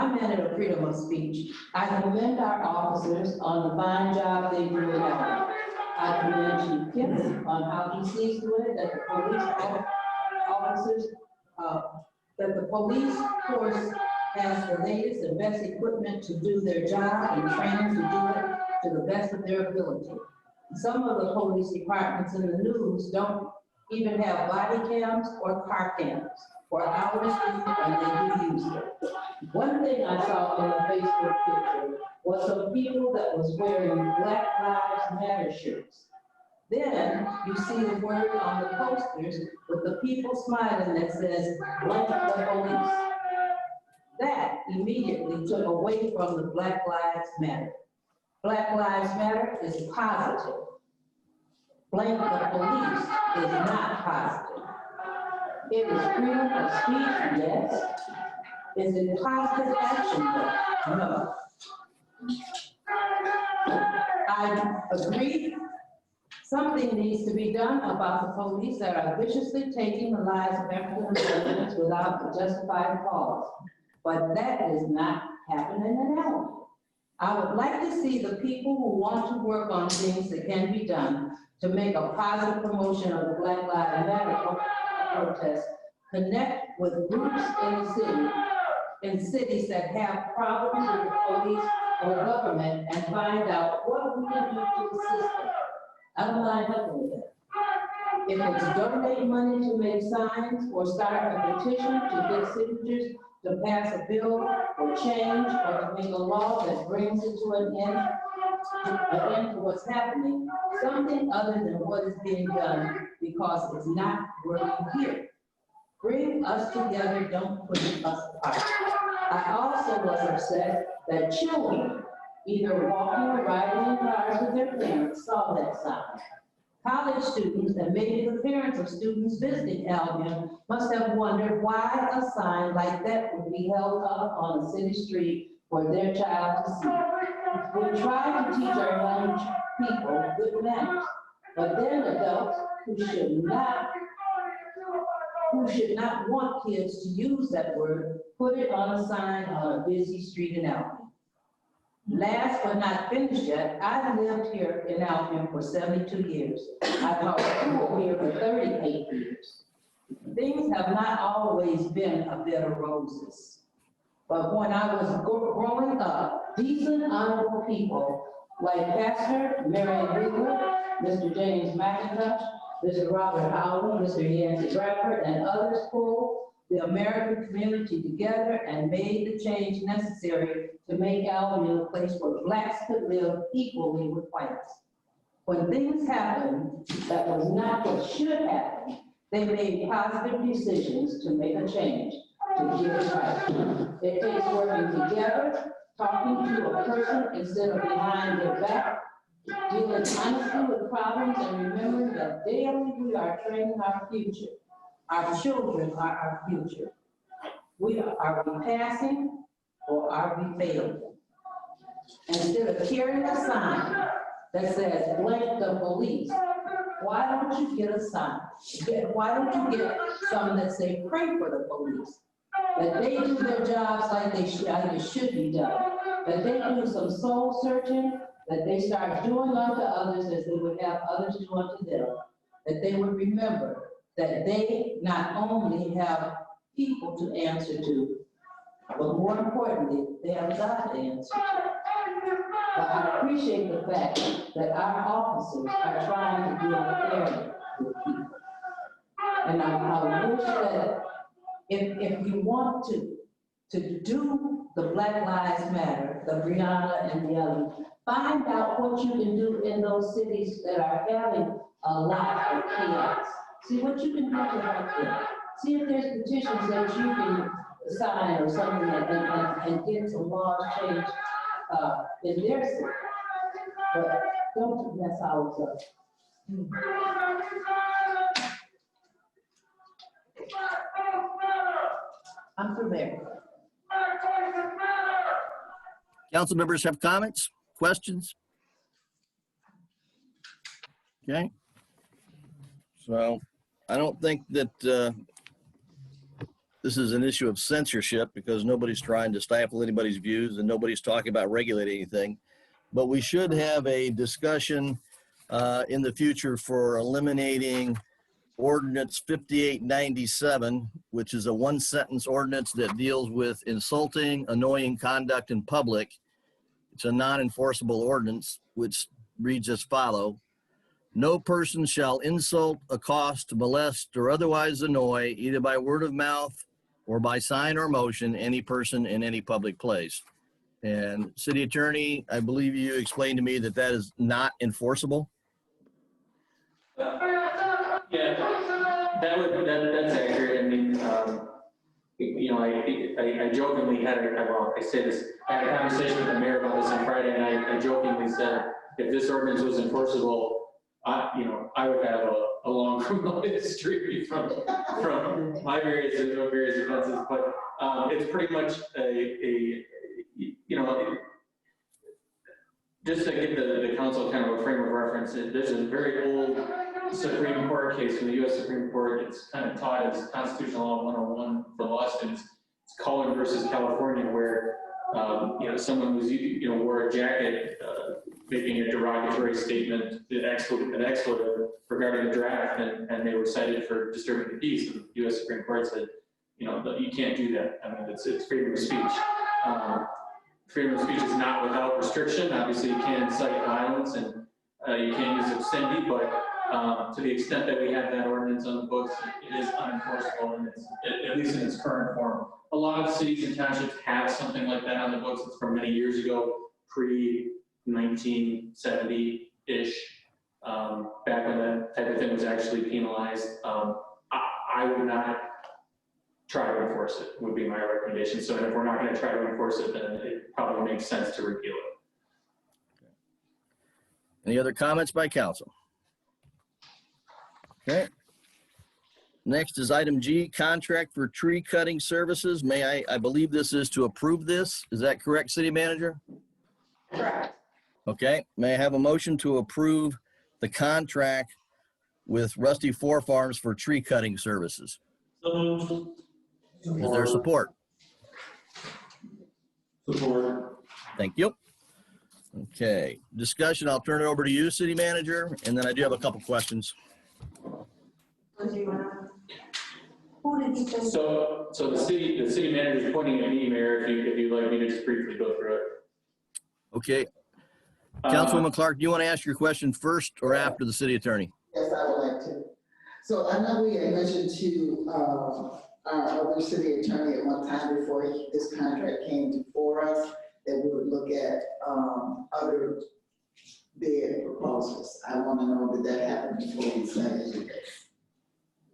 minute of freedom of speech, I commend our officers on the fine job they do in Albion. I commend Chief Kemp on how he sees to it that the police officers, that the police force has the latest and best equipment to do their job and training to do it to the best of their ability. Some of the police departments in the news don't even have body cams or car cams or hours and they do use them. One thing I saw in the Facebook picture was some people that was wearing Black Lives Matter shirts. Then you see the word on the posters with the people smiling that says, blank the police. That immediately took away from the Black Lives Matter. Black Lives Matter is positive. Blank the police is not positive. It is freedom of speech, yes. Is it positive action, though? No. I agree. Something needs to be done about the police that are viciously taking the lives of African Americans without a justified cause. But that is not happening in Albion. I would like to see the people who want to work on things that can be done to make a positive promotion of the Black Lives Matter protest connect with groups in cities that have problems with the police or government and find out what we can do to assist them. I don't mind helping with that. If it's donate money to make signs or start a petition to get signatures to pass a bill or change or to make a law that brings it to an end, an end to what's happening, something other than what is being done because it's not working here. Bring us together, don't push us apart. I also was upset that children, either walking or riding in cars with their parents, saw that sign. College students and maybe the parents of students visiting Albion must have wondered why a sign like that would be held up on a city street for their child to see. We try to teach our young people good manners, but then adults who should not want kids to use that word put it on a sign on a busy street in Albion. Last but not finished yet, I've lived here in Albion for 72 years. I taught school here for 38 years. Things have not always been a bed of roses. But when I was growing up, decent, honorable people like Pastor Marion Wheeler, Mr. James McIntosh, Mr. Robert Howard, Mr. Yancey Bradford, and others pulled the American community together and made the change necessary to make Albion a place where Blacks could live equally with whites. When things happened that was not what should happen, they made positive decisions to make a change, to get it right. It takes working together, talking to a person instead of behind their back, dealing honestly with problems, and remembering that daily we are training our future. Our children are our future. Are we passing or are we failing? Instead of carrying a sign that says blank the police, why don't you get a sign? Why don't you get some that say pray for the police? That they do their jobs like it should be done. That they do some soul searching, that they start doing unto others as they would have others do unto them. That they would remember that they not only have people to answer to, but more importantly, they have God to answer to. But I appreciate the fact that our officers are trying to deal fairly with people. And I wish that if you want to do the Black Lives Matter, the Breonna and the others, find out what you can do in those cities that are having a lot of chaos. See what you can do to help them. See if there's petitions that you can sign or something and get some laws changed in their city. But don't mess ours up. I'm through there. Council members have comments, questions? Okay. So I don't think that this is an issue of censorship because nobody's trying to stifle anybody's views and nobody's talking about regulating anything. But we should have a discussion in the future for eliminating Ordinance 5897, which is a one-sentence ordinance that deals with insulting, annoying conduct in public. It's a non-enforceable ordinance, which reads as follows. No person shall insult, accost, molest, or otherwise annoy, either by word of mouth or by sign or motion, any person in any public place. And City Attorney, I believe you explained to me that that is not enforceable. Yeah, that's accurate. I mean, you know, I jokingly had I say this, I had a conversation with the mayor about this on Friday, and I jokingly said, if this ordinance was enforceable, I would have a long criminal history from my various offenses, but it's pretty much just to give the council kind of a frame of reference, there's a very old Supreme Court case from the U.S. Supreme Court. It's kind of taught as Constitutional Law 101 for law students. It's Cullen versus California, where someone was wore a jacket making a derogatory statement, an expletive regarding a draft, and they were cited for disturbing the peace. And the U.S. Supreme Court said, you can't do that. I mean, it's freedom of speech. Freedom of speech is not without restriction. Obviously, you can incite violence and you can't use obscenity, but to the extent that we have that ordinance on the books, it is unenforceable, and at least in its current form. A lot of cities and townships have something like that on the books. It's from many years ago, 1970-ish, back when that type of thing was actually penalized. I would not try to enforce it, would be my recommendation. So if we're not going to try to enforce it, then it probably makes sense to repeal it. Any other comments by council? Okay. Next is item G, contract for tree cutting services. May I believe this is to approve this. Is that correct, city manager? Correct. Okay. May I have a motion to approve the contract with Rusty Four Farms for tree cutting services? So moved. Is there support? Support. Thank you. Okay, discussion, I'll turn it over to you, city manager, and then I do have a couple questions. So the city manager is pointing at me, Mayor, if you'd like me to just briefly go through it. Okay. Councilwoman Clark, do you want to ask your question first or after the city attorney? Yes, I would like to. So I know we had mentioned to our other city attorney at one time before this contract came before us, that we would look at other bid proposals. I want to know that that happened before we decided to do this.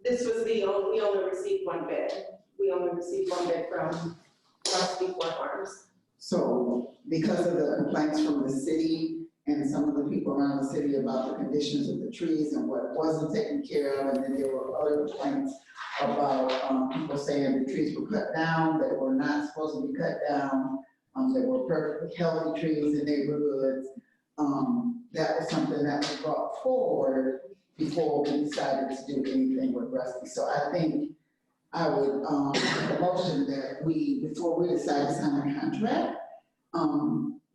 This was we only received one bid. We only received one bid from Rusty Four Farms. So because of the complaints from the city and some of the people around the city about the conditions of the trees and what wasn't taken care of, and then there were other complaints about people saying the trees were cut down that were not supposed to be cut down, that were perfectly healthy trees in neighborhoods. That was something that was brought forward before we decided to do anything with Rusty. So I think I would make a motion that before we decide to sign a contract,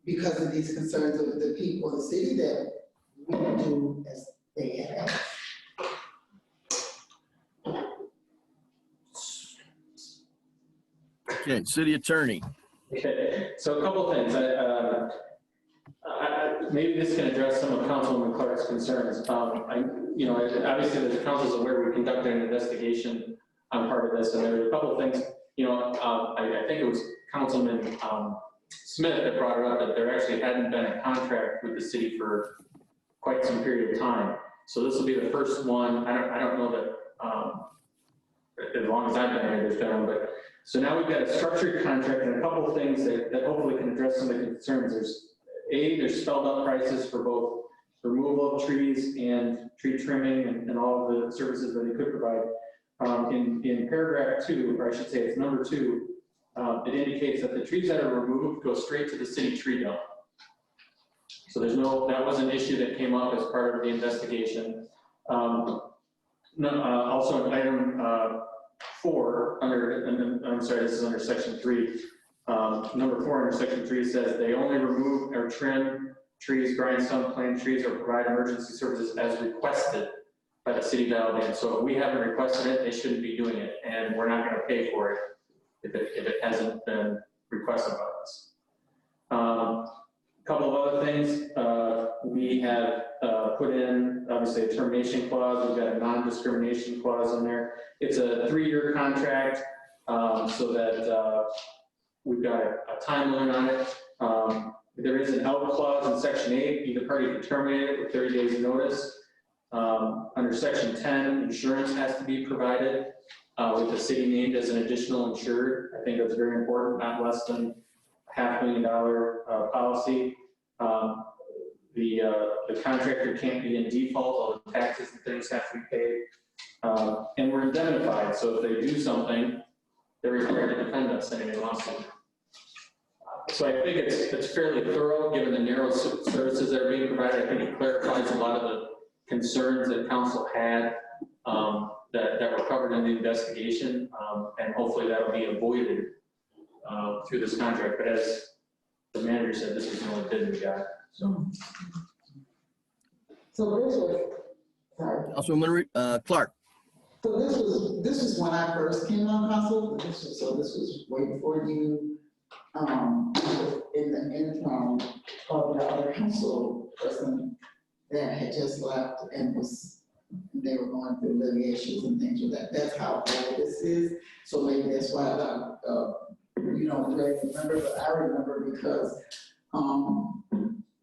because of these concerns of the people of the city, that we do as they have. Okay, city attorney. Okay, so a couple things. Maybe this can address some of Councilwoman Clark's concerns. Obviously the council's aware we conducted an investigation on part of this, and there were a couple of things. I think it was Councilman Smith that brought it up that there actually hadn't been a contract with the city for quite some period of time. So this will be the first one. I don't know that as long as I've been here, there's been one, but so now we've got a structured contract and a couple of things that hopefully can address some of the concerns. There's spelled out prices for both removal of trees and tree trimming and all of the services that they could provide. In paragraph 2, or I should say it's number 2, it indicates that the trees that are removed go straight to the city tree dump. So that was an issue that came up as part of the investigation. Also in item 4, this is under section 3. Number 4 under section 3 says they only remove or trim trees, grind stump, plant trees, or provide emergency services as requested by the city of Alabama. So if we haven't requested it, they shouldn't be doing it, and we're not going to pay for it if it hasn't been requested by us. A couple of other things, we have put in, obviously, a termination clause. We've got a non-discrimination clause in there. It's a 3-year contract, so that we've got a time limit on it. There is an out clause in section 8. Either party can terminate it with 30 days notice. Under section 10, insurance has to be provided with the city named as an additional insured. I think that's very important, not less than $500,000 policy. The contractor can't be in default, all the taxes and things have to be paid. And we're indemnified, so if they do something, they're required to defend us in any lawsuit. So I think it's fairly thorough, given the narrow services that are being provided. I think it clarifies a lot of the concerns that council had that were covered in the investigation, and hopefully that will be avoided through this contract. But as the manager said, this is the only bid we got. So this was, sorry. Councilwoman Clark. So this was when I first came on council. This was way before you, in the interim of the other council person that had just left and they were going through litigations and things like that. That's how old this is. So maybe that's why you don't really remember, but I remember because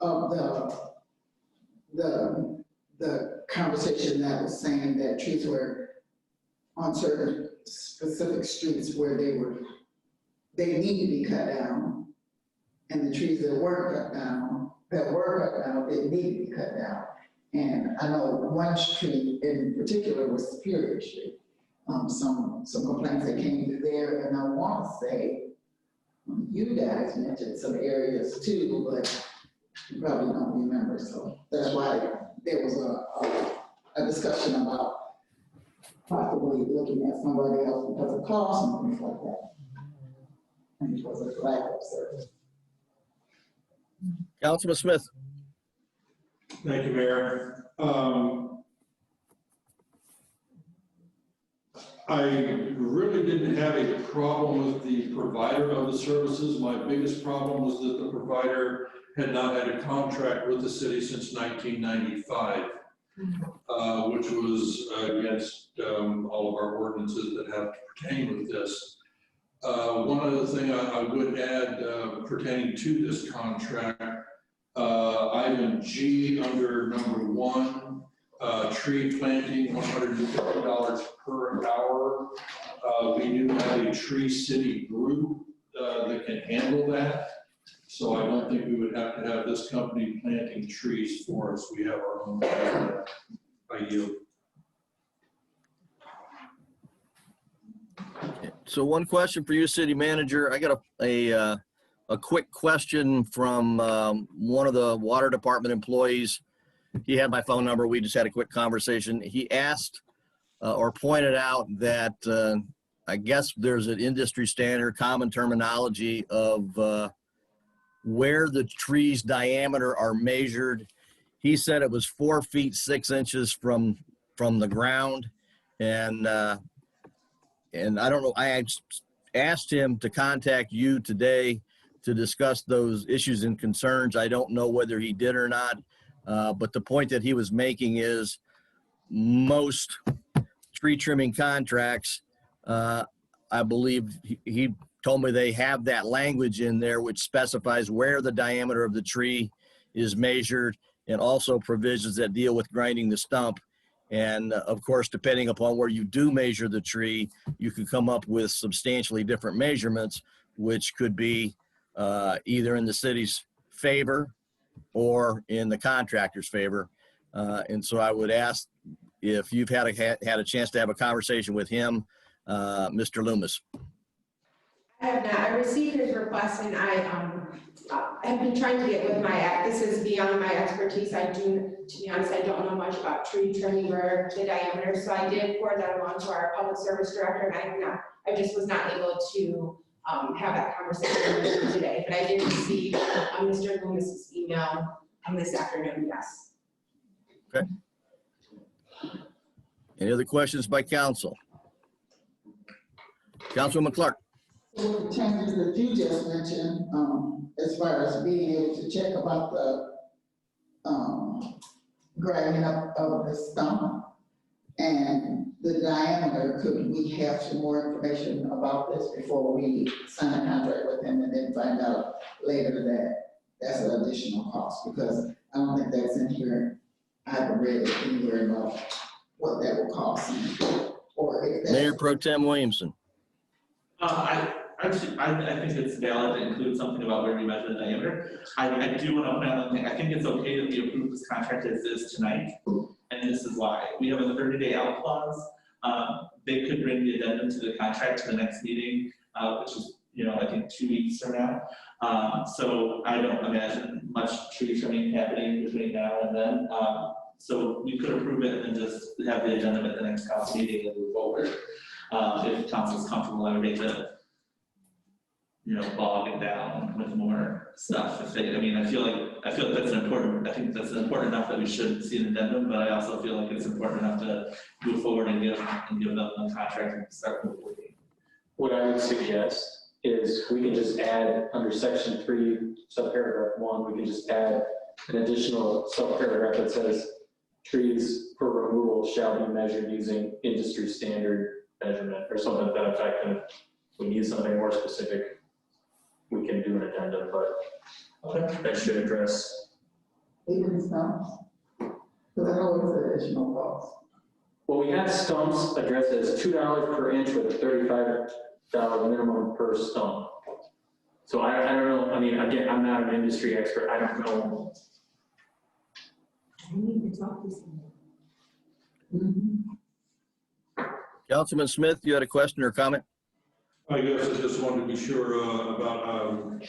of the conversation that was saying that trees were on certain specific streets where they need to be cut down. And the trees that were cut down, didn't need to be cut down. And I know one tree in particular was Superior Street. Some complaints that came through there, and I want to say, you guys mentioned some areas too, but you probably don't remember, so that's why there was a discussion about possibly looking at somebody else because of cost and things like that. And it was a lack of service. Councilman Smith. Thank you, Mayor. I really didn't have a problem with the provider of the services. My biggest problem was that the provider had not had a contract with the city since 1995, which was against all of our ordinances that have to pertain with this. One other thing I would add pertaining to this contract, item G under number 1, tree planting, $150 per hour. We do have a Tree City group that can handle that. So I don't think we would have to have this company planting trees for us. We have our own. I yield. So one question for you, City Manager. I got a quick question from one of the Water Department employees. He had my phone number. We just had a quick conversation. He asked or pointed out that I guess there's an industry standard common terminology of where the tree's diameter are measured. He said it was 4 feet 6 inches from the ground. And I don't know, I asked him to contact you today to discuss those issues and concerns. I don't know whether he did or not, but the point that he was making is most tree trimming contracts, I believe he told me they have that language in there which specifies where the diameter of the tree is measured, and also provisions that deal with grinding the stump. And of course, depending upon where you do measure the tree, you can come up with substantially different measurements, which could be either in the city's favor or in the contractor's favor. And so I would ask if you've had a chance to have a conversation with him, Mr. Loomis. I have not. I received his request, and I have been trying to get with my, this is beyond my expertise. To be honest, I don't know much about tree trimming or the diameter, so I did forward that along to our public service director, and I just was not able to have that conversation with him today, but I did receive Mr. Loomis's email this afternoon, yes. Okay. Any other questions by council? Councilwoman Clark. With the changes that you just mentioned, as far as being able to check about the grinding up of the stump and the diameter, could we have some more information about this before we sign a contract with him and then find out later that that's an additional cost? Because I don't think that's in here. I haven't read it anywhere about what that will cost. Or if that's Mayor Pro Tem Williamson. I think it's valid to include something about where we measure the diameter. I do want to point out one thing. I think it's okay that we approve this contract as is tonight, and this is why. We have a 30-day out clause. They could bring the addendum to the contract to the next meeting, which is, I think 2 weeks from now. So I don't imagine much tree trimming happening between now and then. So we could approve it and then just have the addendum at the next council meeting and move forward. If council's comfortable, I would hate to, bog it down with more stuff. I feel like that's I think that's important enough that we should see an addendum, but I also feel like it's important enough to move forward and give them a contract and start moving. What I would suggest is we can just add under section 3, subparagraph 1, we can just add an additional subparagraph that says trees for removal shall be measured using industry standard measurement or something to that effect. And if we need something more specific, we can do an addendum, but that should address Even stumps? Because I know it's an additional cost. Well, we have stumps addressed as $2 per inch with a $35 minimum per stump. So I don't know, I mean, again, I'm not an industry expert, I don't know. I need to talk to someone. Councilman Smith, you had a question or comment? I guess I just wanted to be sure about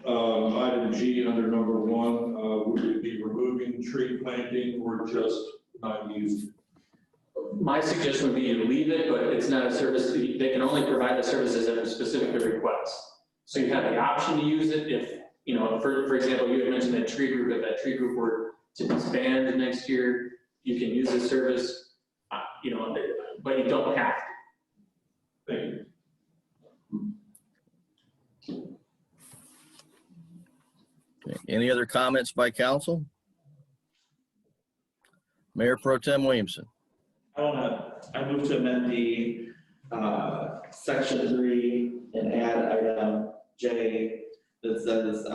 item G under number 1. Would it be removing tree planting or just not used? My suggestion would be you leave it, but it's not a service, they can only provide the services that are specific to requests. So you have the option to use it if, you know, for example, you had mentioned that tree group, if that tree group were to disband next year, you can use the service, you know, but you don't have to. Thank you. Okay, any other comments by council? Mayor Pro Tem Williamson. I move to amend the section 3 and add item J that says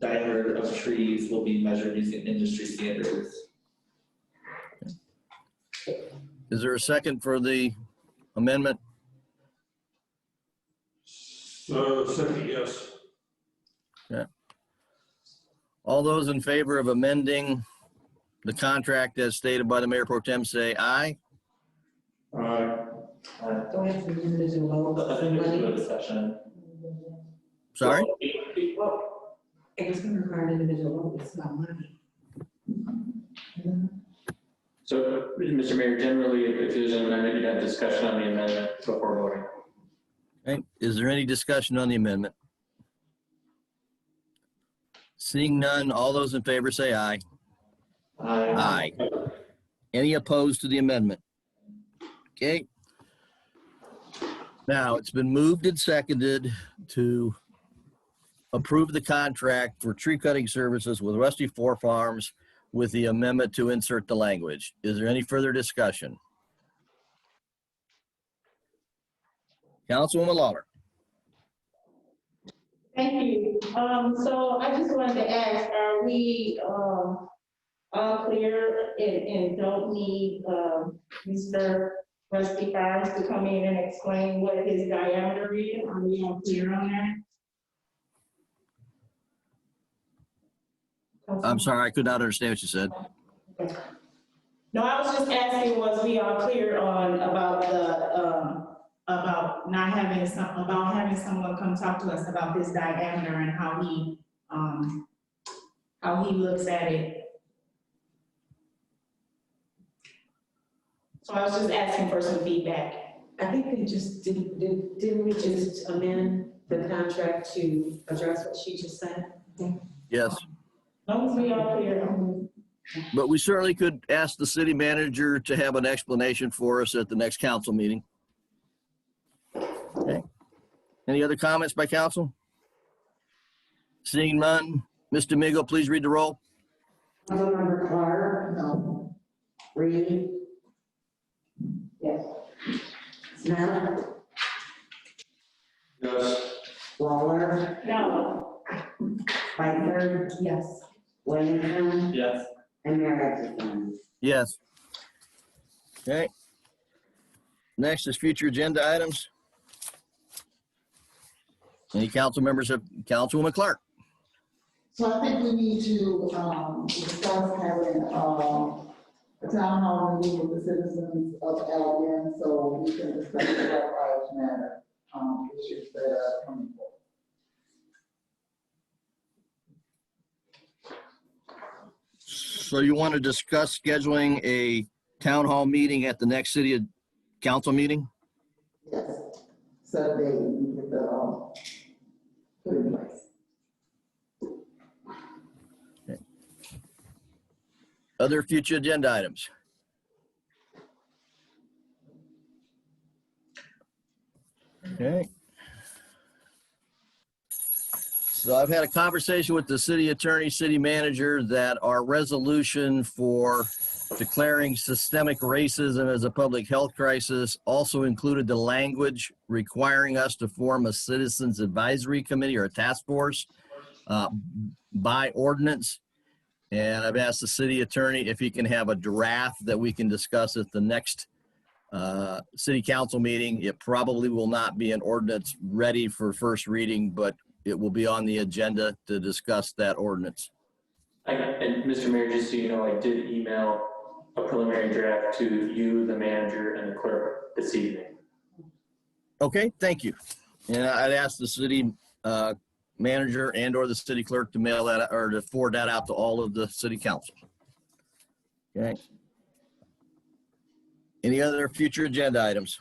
diameter of trees will be measured using industry standards. Is there a second for the amendment? Second, yes. Yeah. All those in favor of amending the contract as stated by the Mayor Pro Tem say aye. Don't have to do individual votes. I think it's a good discussion. Sorry? Well, it's gonna require an individual vote, it's not money. So, Mr. Mayor, generally, if there's an amendment, you'd have discussion on the amendment before voting. Okay, is there any discussion on the amendment? Seeing none, all those in favor say aye. Aye. Any opposed to the amendment? Okay. Now, it's been moved and seconded to approve the contract for tree cutting services with Rusty Four Farms with the amendment to insert the language. Is there any further discussion? Councilwoman Lawler. Thank you. So I just wanted to ask, are we all clear and don't need Mr. Rusty Farms to come in and explain what his diameter is? Are we all clear on that? I'm sorry, I could not understand what you said. No, I was just asking, was we all clear on about the about not having having someone come talk to us about this diameter and how he looks at it? So I was just asking for some feedback. I think we just, didn't we just amend the contract to address what she just said? Yes, As long as we all clear. but we certainly could ask the city manager to have an explanation for us at the next council meeting. Okay. Any other comments by council? Seeing none, Ms. Domingo, please read the roll. Councilmember Clark, No. Reed, Yes. Smith, Yes. Waller, No. Spicer, Yes. Williamson, Yes. and Mayor Atchison. Yes. Okay. Next is future agenda items. Any council members have, Councilwoman Clark? So I think we need to, discuss having, a town hall meeting with the citizens of Albion, so we can discuss the Black Lives Matter, issues that are coming forward. So you want to discuss scheduling a town hall meeting at the next city council meeting? Yes, so they, we get the, put in place. Other future agenda items? Okay. So I've had a conversation with the city attorney, city manager, that our resolution for declaring systemic racism as a public health crisis also included the language requiring us to form a citizens advisory committee or a task force by ordinance. And I've asked the city attorney if he can have a draft that we can discuss at the next city council meeting. It probably will not be an ordinance ready for first reading, but it will be on the agenda to discuss that ordinance. And Mr. Mayor, just so you know, I did email a preliminary draft to you, the manager, and the clerk this evening. Okay, thank you. And I'd ask the city manager and or the city clerk to mail that or to forward that out to all of the city council. Okay. Any other future agenda items?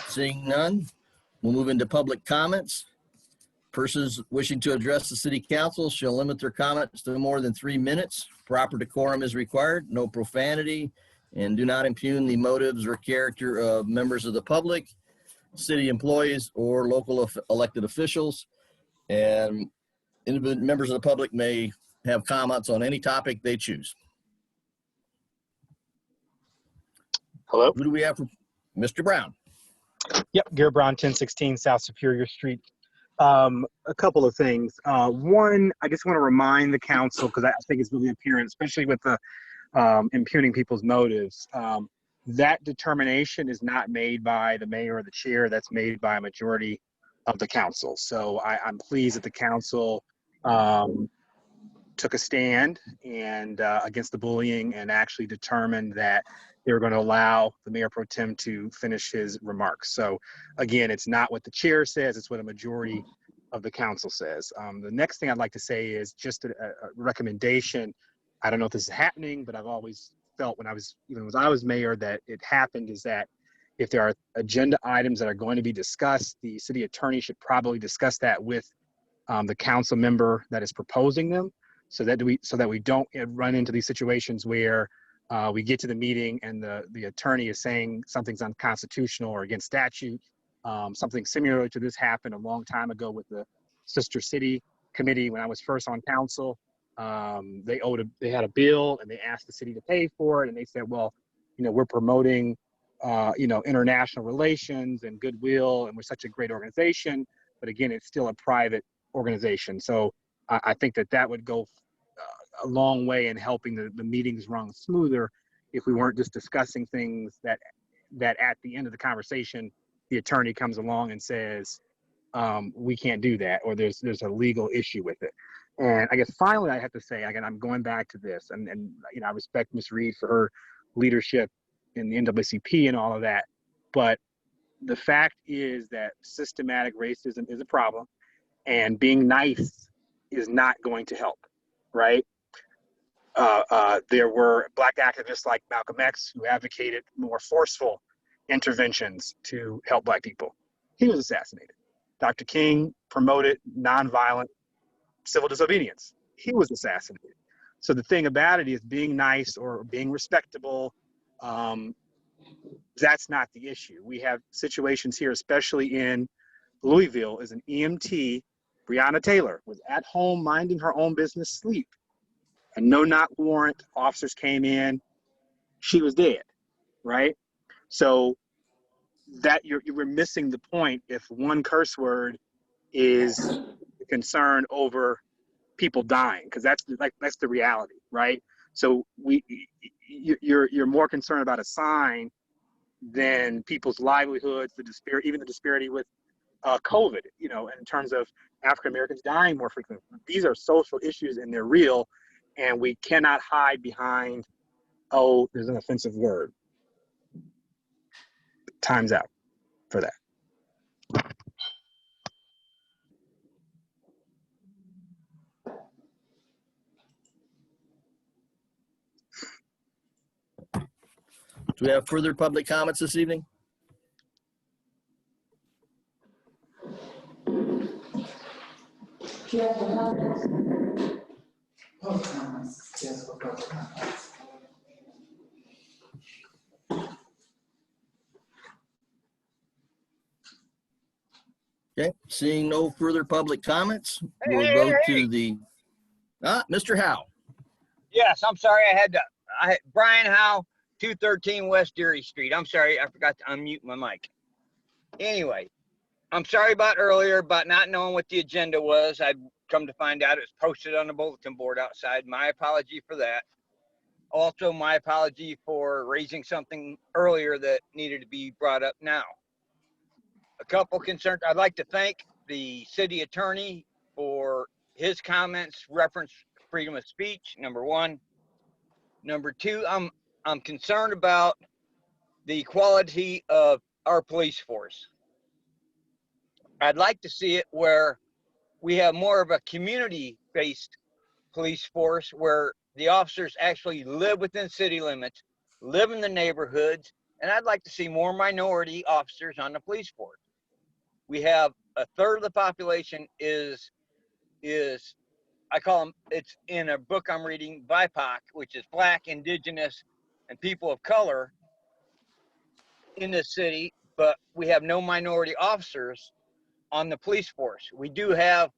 Seeing none, we'll move into public comments. Persons wishing to address the city council shall limit their comments to more than 3 minutes. Proper decorum is required, no profanity, and do not impugn the motives or character of members of the public, city employees, or local elected officials. And members of the public may have comments on any topic they choose. Hello? Who do we have for Mr. Brown? Yep, Garrett Brown, 1016 South Superior Street. A couple of things. One, I just want to remind the council, because I think it's really apparent, especially with the impugning people's motives. That determination is not made by the mayor or the chair. That's made by a majority of the council. So I'm pleased that the council took a stand and against the bullying and actually determined that they were going to allow the mayor pro tem to finish his remarks. So again, it's not what the chair says, it's what a majority of the council says. The next thing I'd like to say is just a recommendation. I don't know if this is happening, but I've always felt when I was mayor that it happened, is that if there are agenda items that are going to be discussed, the city attorney should probably discuss that with the council member that is proposing them, so that we don't run into these situations where we get to the meeting and the attorney is saying something's unconstitutional or against statute. Something similar to this happened a long time ago with the Sister City Committee when I was first on council. They had a bill and they asked the city to pay for it, and they said, well, we're promoting international relations and goodwill, and we're such a great organization, but again, it's still a private organization. So I think that would go a long way in helping the meetings run smoother if we weren't just discussing things that at the end of the conversation the attorney comes along and says we can't do that, or there's a legal issue with it. And I guess finally I have to say, again, I'm going back to this, and I respect Ms. Reed for her leadership in the NAACP and all of that, but the fact is that systematic racism is a problem, and being nice is not going to help, right? There were Black activists like Malcolm X who advocated more forceful interventions to help Black people. He was assassinated. Dr. King promoted nonviolent civil disobedience. He was assassinated. So the thing about it is being nice or being respectable, that's not the issue. We have situations here, especially in Louisville, as an EMT, Breonna Taylor, was at home minding her own business, sleep. A no-knock warrant, officers came in, she was dead, right? So that we're missing the point if one curse word is a concern over people dying, because that's the reality, right? So you're more concerned about a sign than people's livelihoods, even the disparity with COVID, in terms of African Americans dying more frequently. These are social issues and they're real, and we cannot hide behind, oh, there's an offensive word. Time's out for that. Do we have further public comments this evening? Do you have any comments? Public comments, yes, for public comments. Okay, seeing no further public comments, we'll go to the, Mr. Howe. Yes, I'm sorry, Brian Howe, 213 West Erie Street. I'm sorry, I forgot to unmute my mic. Anyway, I'm sorry about earlier about not knowing what the agenda was. I've come to find out it's posted on the bulletin board outside. My apology for that. Also, my apology for raising something earlier that needed to be brought up now. A couple concerns. I'd like to thank the city attorney for his comments reference freedom of speech, number one. Number two, I'm concerned about the quality of our police force. I'd like to see it where we have more of a community-based police force where the officers actually live within city limits, live in the neighborhoods, and I'd like to see more minority officers on the police force. We have a third of the population is I call them, it's in a book I'm reading, BIPOC, which is Black, Indigenous, and people of color in this city, but we have no minority officers on the police force. We do have,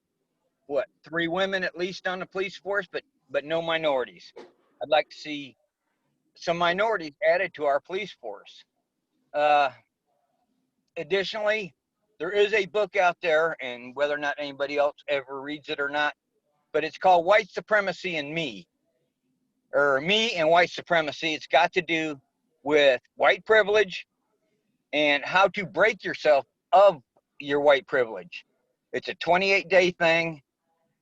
what, 3 women at least on the police force, but no minorities. I'd like to see some minorities added to our police force. Additionally, there is a book out there, and whether or not anybody else ever reads it or not, but it's called White Supremacy and Me, or Me and White Supremacy. It's got to do with white privilege and how to break yourself of your white privilege. It's a 28-day thing.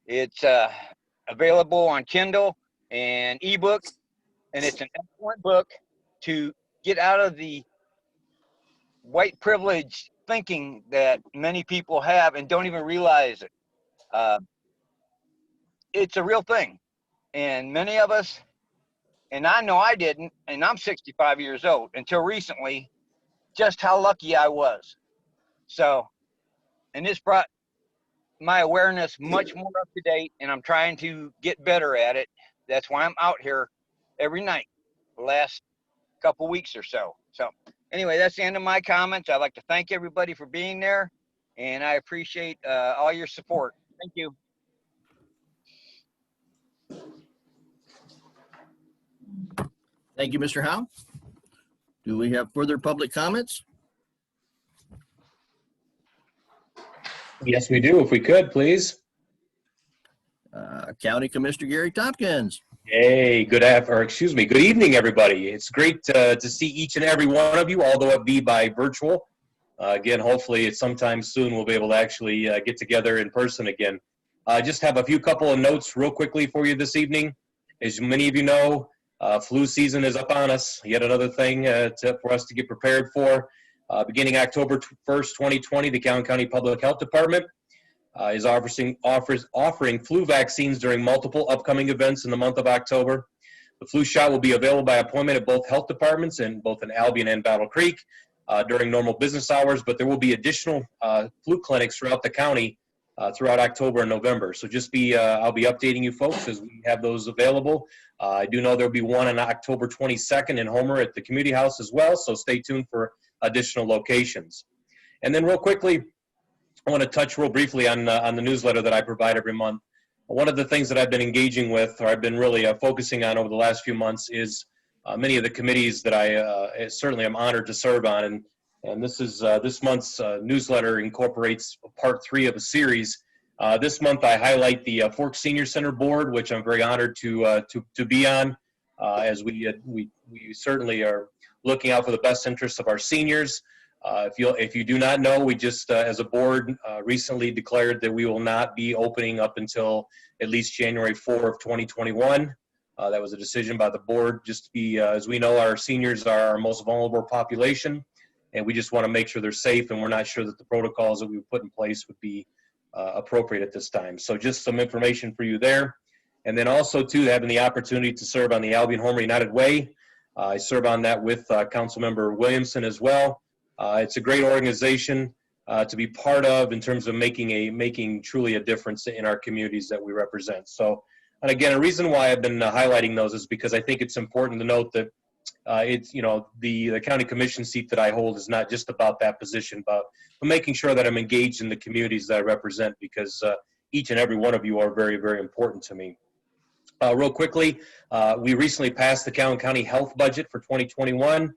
It's available on Kindle and ebook, and it's an excellent book to get out of the white privilege thinking that many people have and don't even realize it. It's a real thing, and many of us, and I know I didn't, and I'm 65 years old until recently, just how lucky I was. So, and this brought my awareness much more up to date, and I'm trying to get better at it. That's why I'm out here every night the last couple weeks or so. So anyway, that's the end of my comments. I'd like to thank everybody for being there, and I appreciate all your support. Thank you. Thank you, Mr. Howe. Do we have further public comments? Yes, we do. If we could, please. County Commissioner Gary Tompkins. Hey, good evening, everybody. It's great to see each and every one of you, although it be by virtual. Again, hopefully it's sometime soon we'll be able to actually get together in person again. Just have a couple of notes real quickly for you this evening. As many of you know, flu season is up on us. Yet another thing for us to get prepared for. Beginning October 1st, 2020, the Calhoun County Public Health Department is offering flu vaccines during multiple upcoming events in the month of October. The flu shot will be available by appointment at both health departments in both in Albion and Battle Creek during normal business hours, but there will be additional flu clinics throughout the county throughout October and November. So just I'll be updating you folks as we have those available. I do know there'll be one on October 22nd in Homer at the Community House as well, so stay tuned for additional locations. And then real quickly, I want to touch real briefly on the newsletter that I provide every month. One of the things that I've been engaging with, or I've been really focusing on over the last few months, is many of the committees that I certainly am honored to serve on. And this is this month's newsletter incorporates part 3 of a series. This month I highlight the Forks Senior Center Board, which I'm very honored to be on, as we certainly are looking out for the best interests of our seniors. If you do not know, we just as a board recently declared that we will not be opening up until at least January 4 of 2021. That was a decision by the board, just to be, as we know, our seniors are our most vulnerable population, and we just want to make sure they're safe, and we're not sure that the protocols that we put in place would be appropriate at this time. So just some information for you there. And then also, too, having the opportunity to serve on the Albion Homer United Way. I serve on that with Councilmember Williamson as well. It's a great organization to be part of in terms of making truly a difference in our communities that we represent. So, and again, a reason why I've been highlighting those is because I think it's important to note that it's, you know, the county commission seat that I hold is not just about that position, but making sure that I'm engaged in the communities that I represent, because each and every one of you are very, very important to me. Real quickly, we recently passed the Calhoun County health budget for 2021.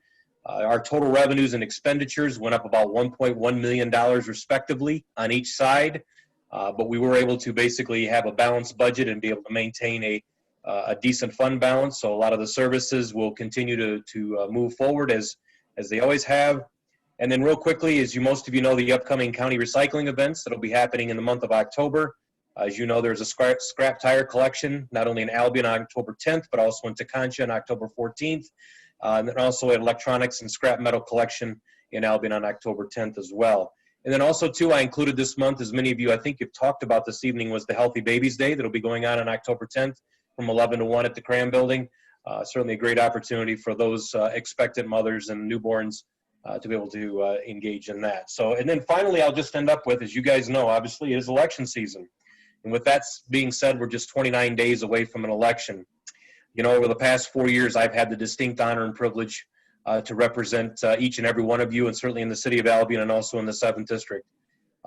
Our total revenues and expenditures went up about $1.1 million respectively on each side, but we were able to basically have a balanced budget and be able to maintain a decent fund balance. So a lot of the services will continue to move forward as they always have. And then real quickly, as most of you know, the upcoming county recycling events that'll be happening in the month of October. As you know, there's a scrap tire collection, not only in Albion on October 10th, but also in Tecontia on October 14th. And then also an electronics and scrap metal collection in Albion on October 10th as well. And then also too, I included this month, as many of you I think you've talked about this evening, was the Healthy Babies Day that'll be going on October 10th from 11 to 1 at the Cram Building. Certainly a great opportunity for those expectant mothers and newborns to be able to engage in that. So, and then finally, I'll just end up with, as you guys know, obviously it is election season. And with that being said, we're just 29 days away from an election. You know, over the past 4 years, I've had the distinct honor and privilege to represent each and every one of you, and certainly in the city of Albion and also in the 7th District.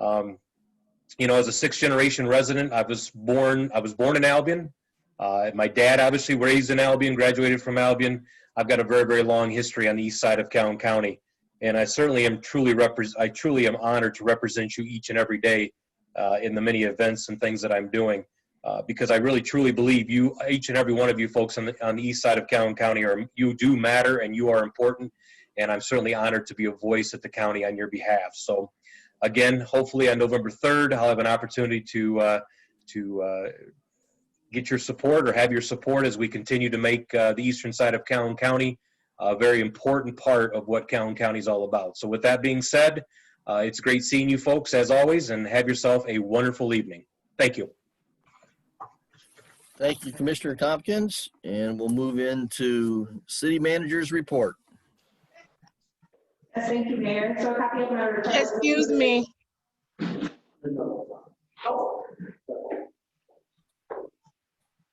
You know, as a 6th generation resident, I was born in Albion. My dad obviously raised in Albion, graduated from Albion. I've got a very, very long history on the east side of Calhoun County. And I certainly am truly am honored to represent you each and every day in the many events and things that I'm doing, because I really truly believe you, each and every one of you folks on the east side of Calhoun County, you do matter and you are important. And I'm certainly honored to be a voice at the county on your behalf. So again, hopefully on November 3rd, I'll have an opportunity to get your support or have your support as we continue to make the eastern side of Calhoun County a very important part of what Calhoun County is all about. So with that being said, it's great seeing you folks as always, and have yourself a wonderful evening. Thank you. Thank you, Commissioner Tompkins, and we'll move into City Manager's report. Yes, thank you, Mayor. So a copy of my report. Excuse me.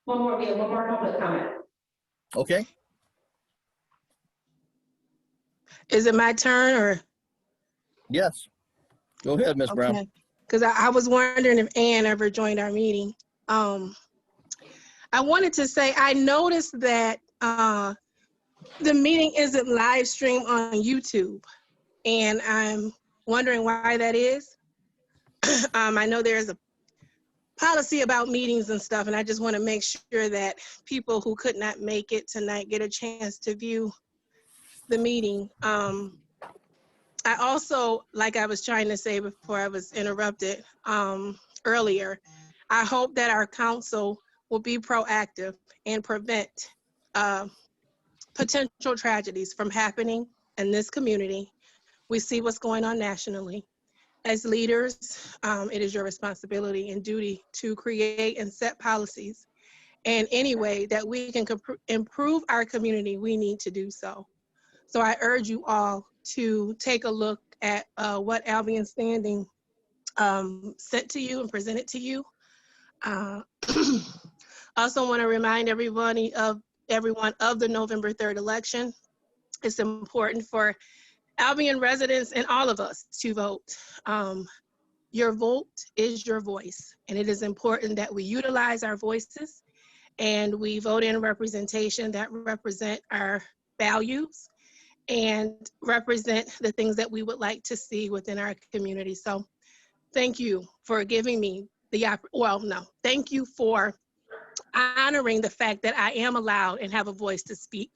One more public comment. Okay. Is it my turn or? Yes. Go ahead, Ms. Brown. Because I was wondering if Ann ever joined our meeting. I wanted to say, I noticed that the meeting isn't live streamed on YouTube, and I'm wondering why that is. I know there's a policy about meetings and stuff, and I just want to make sure that people who could not make it tonight get a chance to view the meeting. I also, like I was trying to say before I was interrupted earlier, I hope that our council will be proactive and prevent potential tragedies from happening in this community. We see what's going on nationally. As leaders, it is your responsibility and duty to create and set policies. And any way that we can improve our community, we need to do so. So I urge you all to take a look at what Albion Standing sent to you and presented to you. Also want to remind everyone of the November 3rd election. It's important for Albion residents and all of us to vote. Your vote is your voice, and it is important that we utilize our voices and we vote in representation that represent our values and represent the things that we would like to see within our community. So thank you for giving me thank you for honoring the fact that I am allowed and have a voice to speak.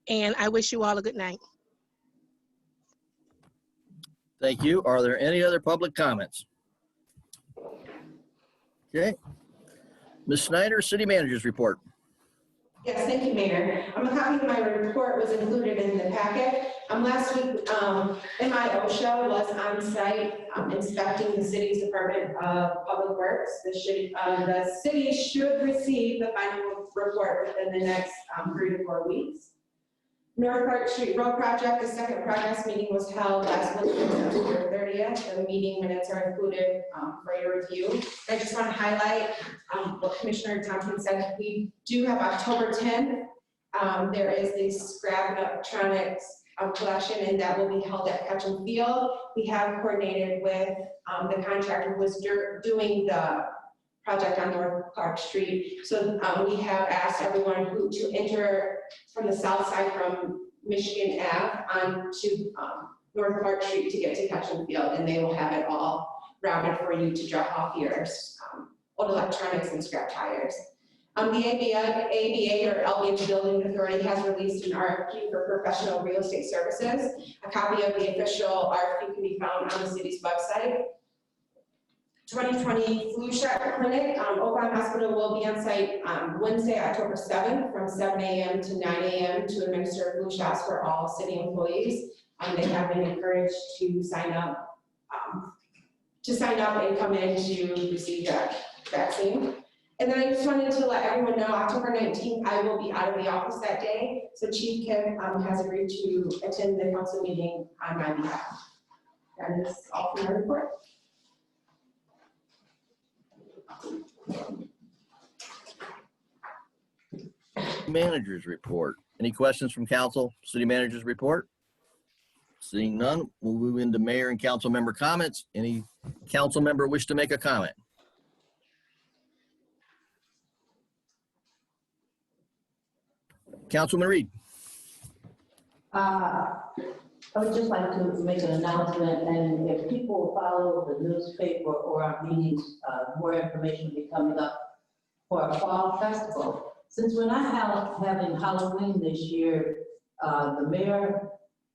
And I wish you all a good night. Thank you. Are there any other public comments? Okay. Ms. Snyder, City Manager's report. Yes, thank you, Mayor. A copy of my report was included in the packet. Last week, MI OSHA was on site inspecting the city's Department of Public Works. The city should receive the final report within the next 3 to 4 weeks. North Park Street Road Project, the second progress meeting was held last month on September 30th. The meeting minutes are included for your review. I just want to highlight what Commissioner Tompkins said. We do have October 10th. There is the scrap electronics collection, and that will be held at Ketchum Field. We have coordinated with the contractor who was doing the project on North Clark Street. So we have asked everyone to enter from the south side from Michigan Ave onto North Clark Street to get to Ketchum Field, and they will have it all routed for you to drop off your old electronics and scrap tires. The ABA, or Albion Building Authority, has released an RFP for professional real estate services. A copy of the official RFP can be found on the city's website. 2020 flu shot clinic, Oakland Hospital will be on site Wednesday, October 7th from 7 a.m. to 9 a.m. to administer flu shots for all city employees. They have been encouraged to sign up and come in to receive that vaccine. And then I just wanted to let everyone know, October 19th, I will be out of the office that day. So Chief Kim has agreed to attend the council meeting on my behalf. That is all for my report. Managers report. Any questions from council? City managers report? Seeing none, we'll move into mayor and council member comments. Any council member wish to make a comment? Councilman Reed. I would just like to make an announcement, and if people follow the newspaper or our meetings, more information will be coming up for a fall festival. Since we're not having Halloween this year, the mayor,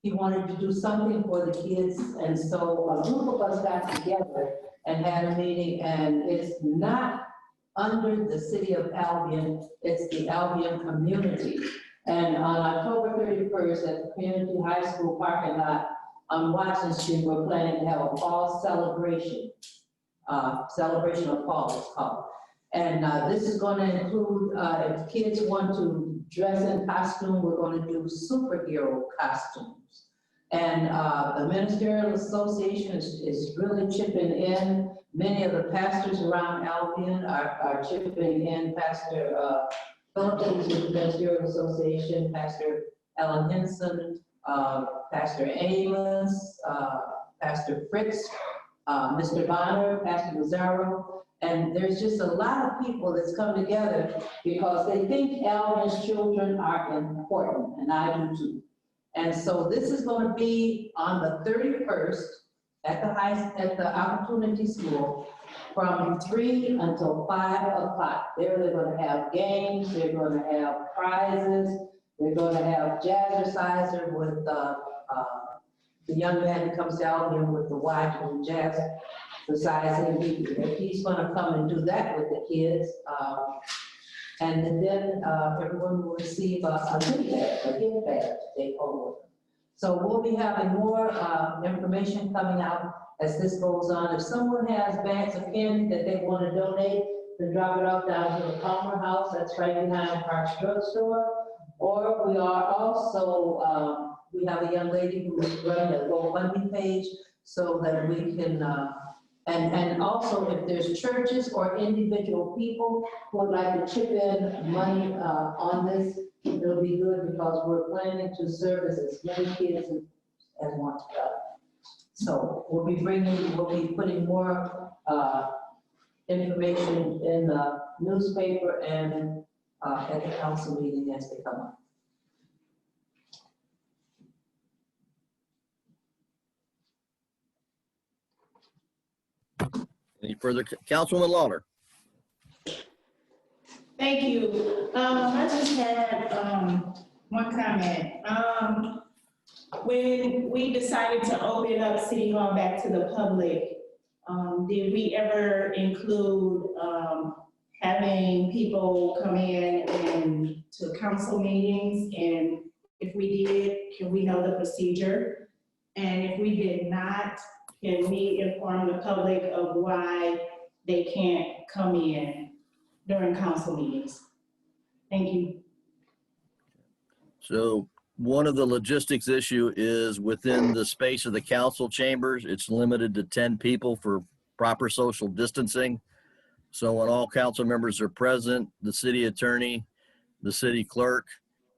he wanted to do something for the kids, and so a group of us got together and had a meeting, and it's not under the city of Albion, it's the Albion community. And on October 31st at the Community High School parking lot on Watson Street, we're planning to have a fall celebration. Celebration of fall, it's called. And this is going to include, if kids want to dress in costume, we're going to do superhero costumes. And the Ministerial Association is really chipping in. Many of the pastors around Albion are chipping in. Pastor Phillips, who's with the Ministerial Association, Pastor Ellen Henson, Pastor Amos, Pastor Fritz, Mr. Bonner, Pastor Mazzaro. And there's just a lot of people that's come together because they think Albion's children are important, and I do too. And so this is going to be on the 31st at the Opportunity School from 3 until 5 o'clock. There they're going to have games, they're going to have prizes, they're going to have jazzerciser with the young man who comes to Albion with the watch and jazz society. He's going to come and do that with the kids. And then everyone will receive a gift bag to take home with them. So we'll be having more information coming out as this goes on. If someone has bags of candy that they want to donate, then drop it off down to the Palmer House. That's right behind Parks Drug Store. Or we are also, we have a young lady who is running a GoFundMe page so that we can, and also if there's churches or individual people who would like to chip in money on this, it'll be good because we're planning to service as many kids as want to go. So we'll be putting more information in the newspaper and at the council meeting as they come up. Any further? Councilwoman Lawler. Thank you. I just had one comment. When we decided to open up City Hall back to the public, did we ever include having people come in and to council meetings? And if we did, can we know the procedure? And if we did not, can we inform the public of why they can't come in during council meetings? Thank you. So one of the logistics issue is within the space of the council chambers, it's limited to 10 people for proper social distancing. So when all council members are present, the city attorney, the city clerk,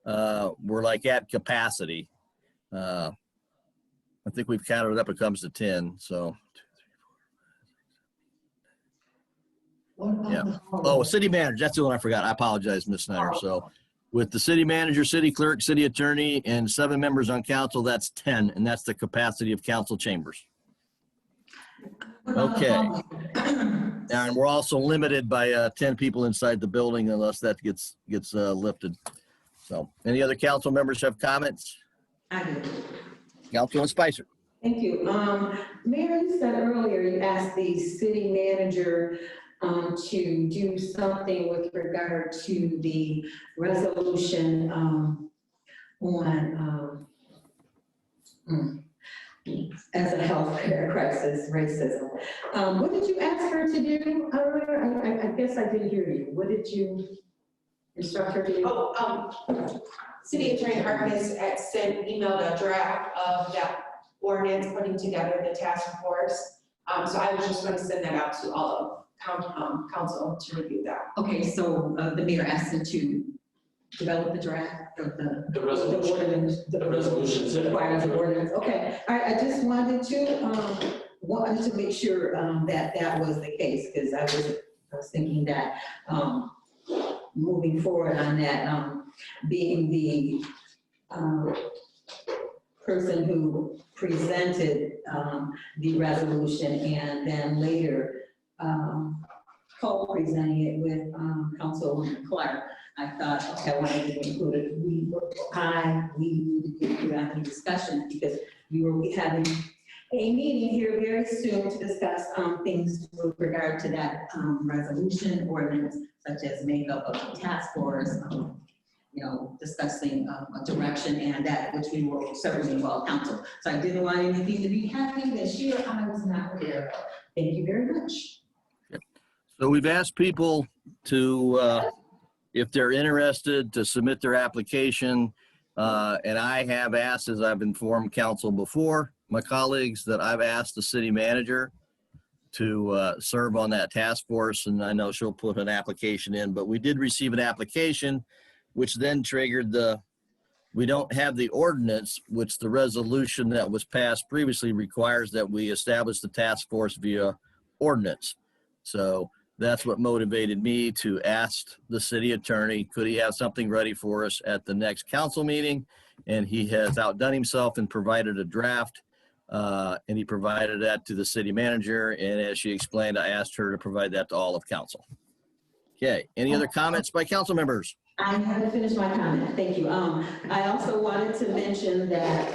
we're like at capacity. I think we've counted it up, it comes to 10, so. Yeah. Oh, city manager, that's the one I forgot. I apologize, Ms. Snyder. So With the city manager, city clerk, city attorney, and 7 members on council, that's 10, and that's the capacity of council chambers. Okay. And we're also limited by 10 people inside the building unless that gets lifted. So, any other council members have comments? I do. Councilman Spicer. Thank you. Mayor, you said earlier, you asked the city manager to do something with regard to the resolution on as a healthcare crisis, racism. What did you ask her to do earlier? I guess I didn't hear you. What did you instruct her to do? City Attorney Harkness had emailed a draft of that ordinance, putting together the task force. So I was just going to send that out to all of council to review that. Okay, so the mayor asked him to develop the draft of The resolution. The resolution. Requires the ordinance. Okay, all right, I just wanted to make sure that was the case, because I was thinking that moving forward on that, being the person who presented the resolution and then later co-presenting it with Councilwoman Clark, I thought, okay, I wanted to include it. We needed to do that in discussion because we will be having a meeting here very soon to discuss things with regard to that resolution ordinance, such as makeup of the task force, discussing a direction and that which we will certainly involve council. So I didn't want anything to be happening this year I was not aware of. Thank you very much. So we've asked people to, if they're interested, to submit their application. And I have asked, as I've informed council before, my colleagues, that I've asked the city manager to serve on that task force. And I know she'll put an application in, but we did receive an application, which then triggered we don't have the ordinance, which the resolution that was passed previously requires that we establish the task force via ordinance. So that's what motivated me to ask the city attorney, could he have something ready for us at the next council meeting? And he has outdone himself and provided a draft, and he provided that to the city manager. And as she explained, I asked her to provide that to all of council. Okay, any other comments by council members? I haven't finished my comment. Thank you. I also wanted to mention that,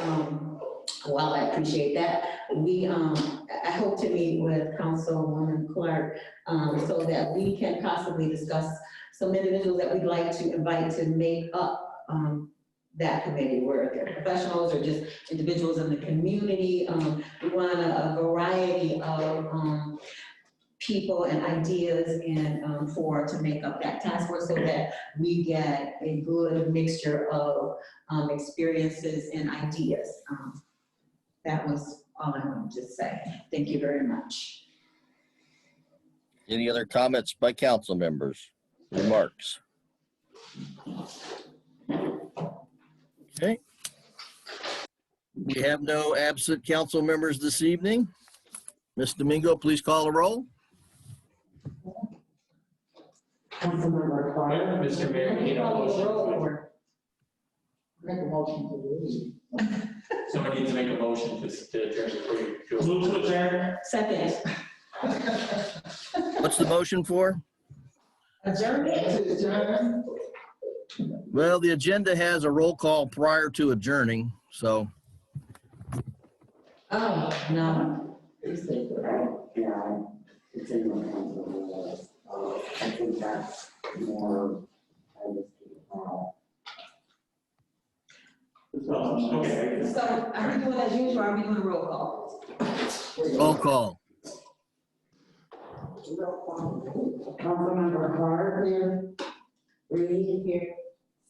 while I appreciate that, I hope to meet with Councilwoman Clark so that we can possibly discuss some individuals that we'd like to invite to make up that committee, where they're professionals or just individuals in the community. We want a variety of people and ideas and to make up that task force so that we get a good mixture of experiences and ideas. That was all I wanted to say. Thank you very much. Any other comments by council members? Remarks? Okay. We have no absent council members this evening. Ms. Domingo, please call the roll. Councilmember Clark. Mr. Mayor, we need a motion. Make a motion to leave. Somebody needs to make a motion to adjourn before you go. Move to adjourn. Second. What's the motion for? Adjourn. Well, the agenda has a roll call prior to adjourning, so. Oh, no. Yeah, it's in the council. I think that's more, I just think now. Okay. So are we doing as usual, or are we doing a roll call? Roll call. Councilmember Clark. Here. Reed. Here.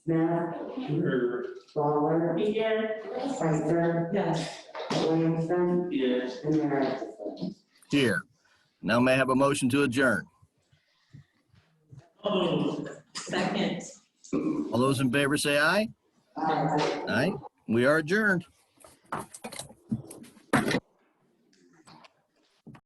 Smith. Here. Waller. Here. Spicer. Yes. Williamson. Yes. And Mayor Atchison. Here. Now may I have a motion to adjourn? Second. All those in favor say aye. Aye. Aye. We are adjourned.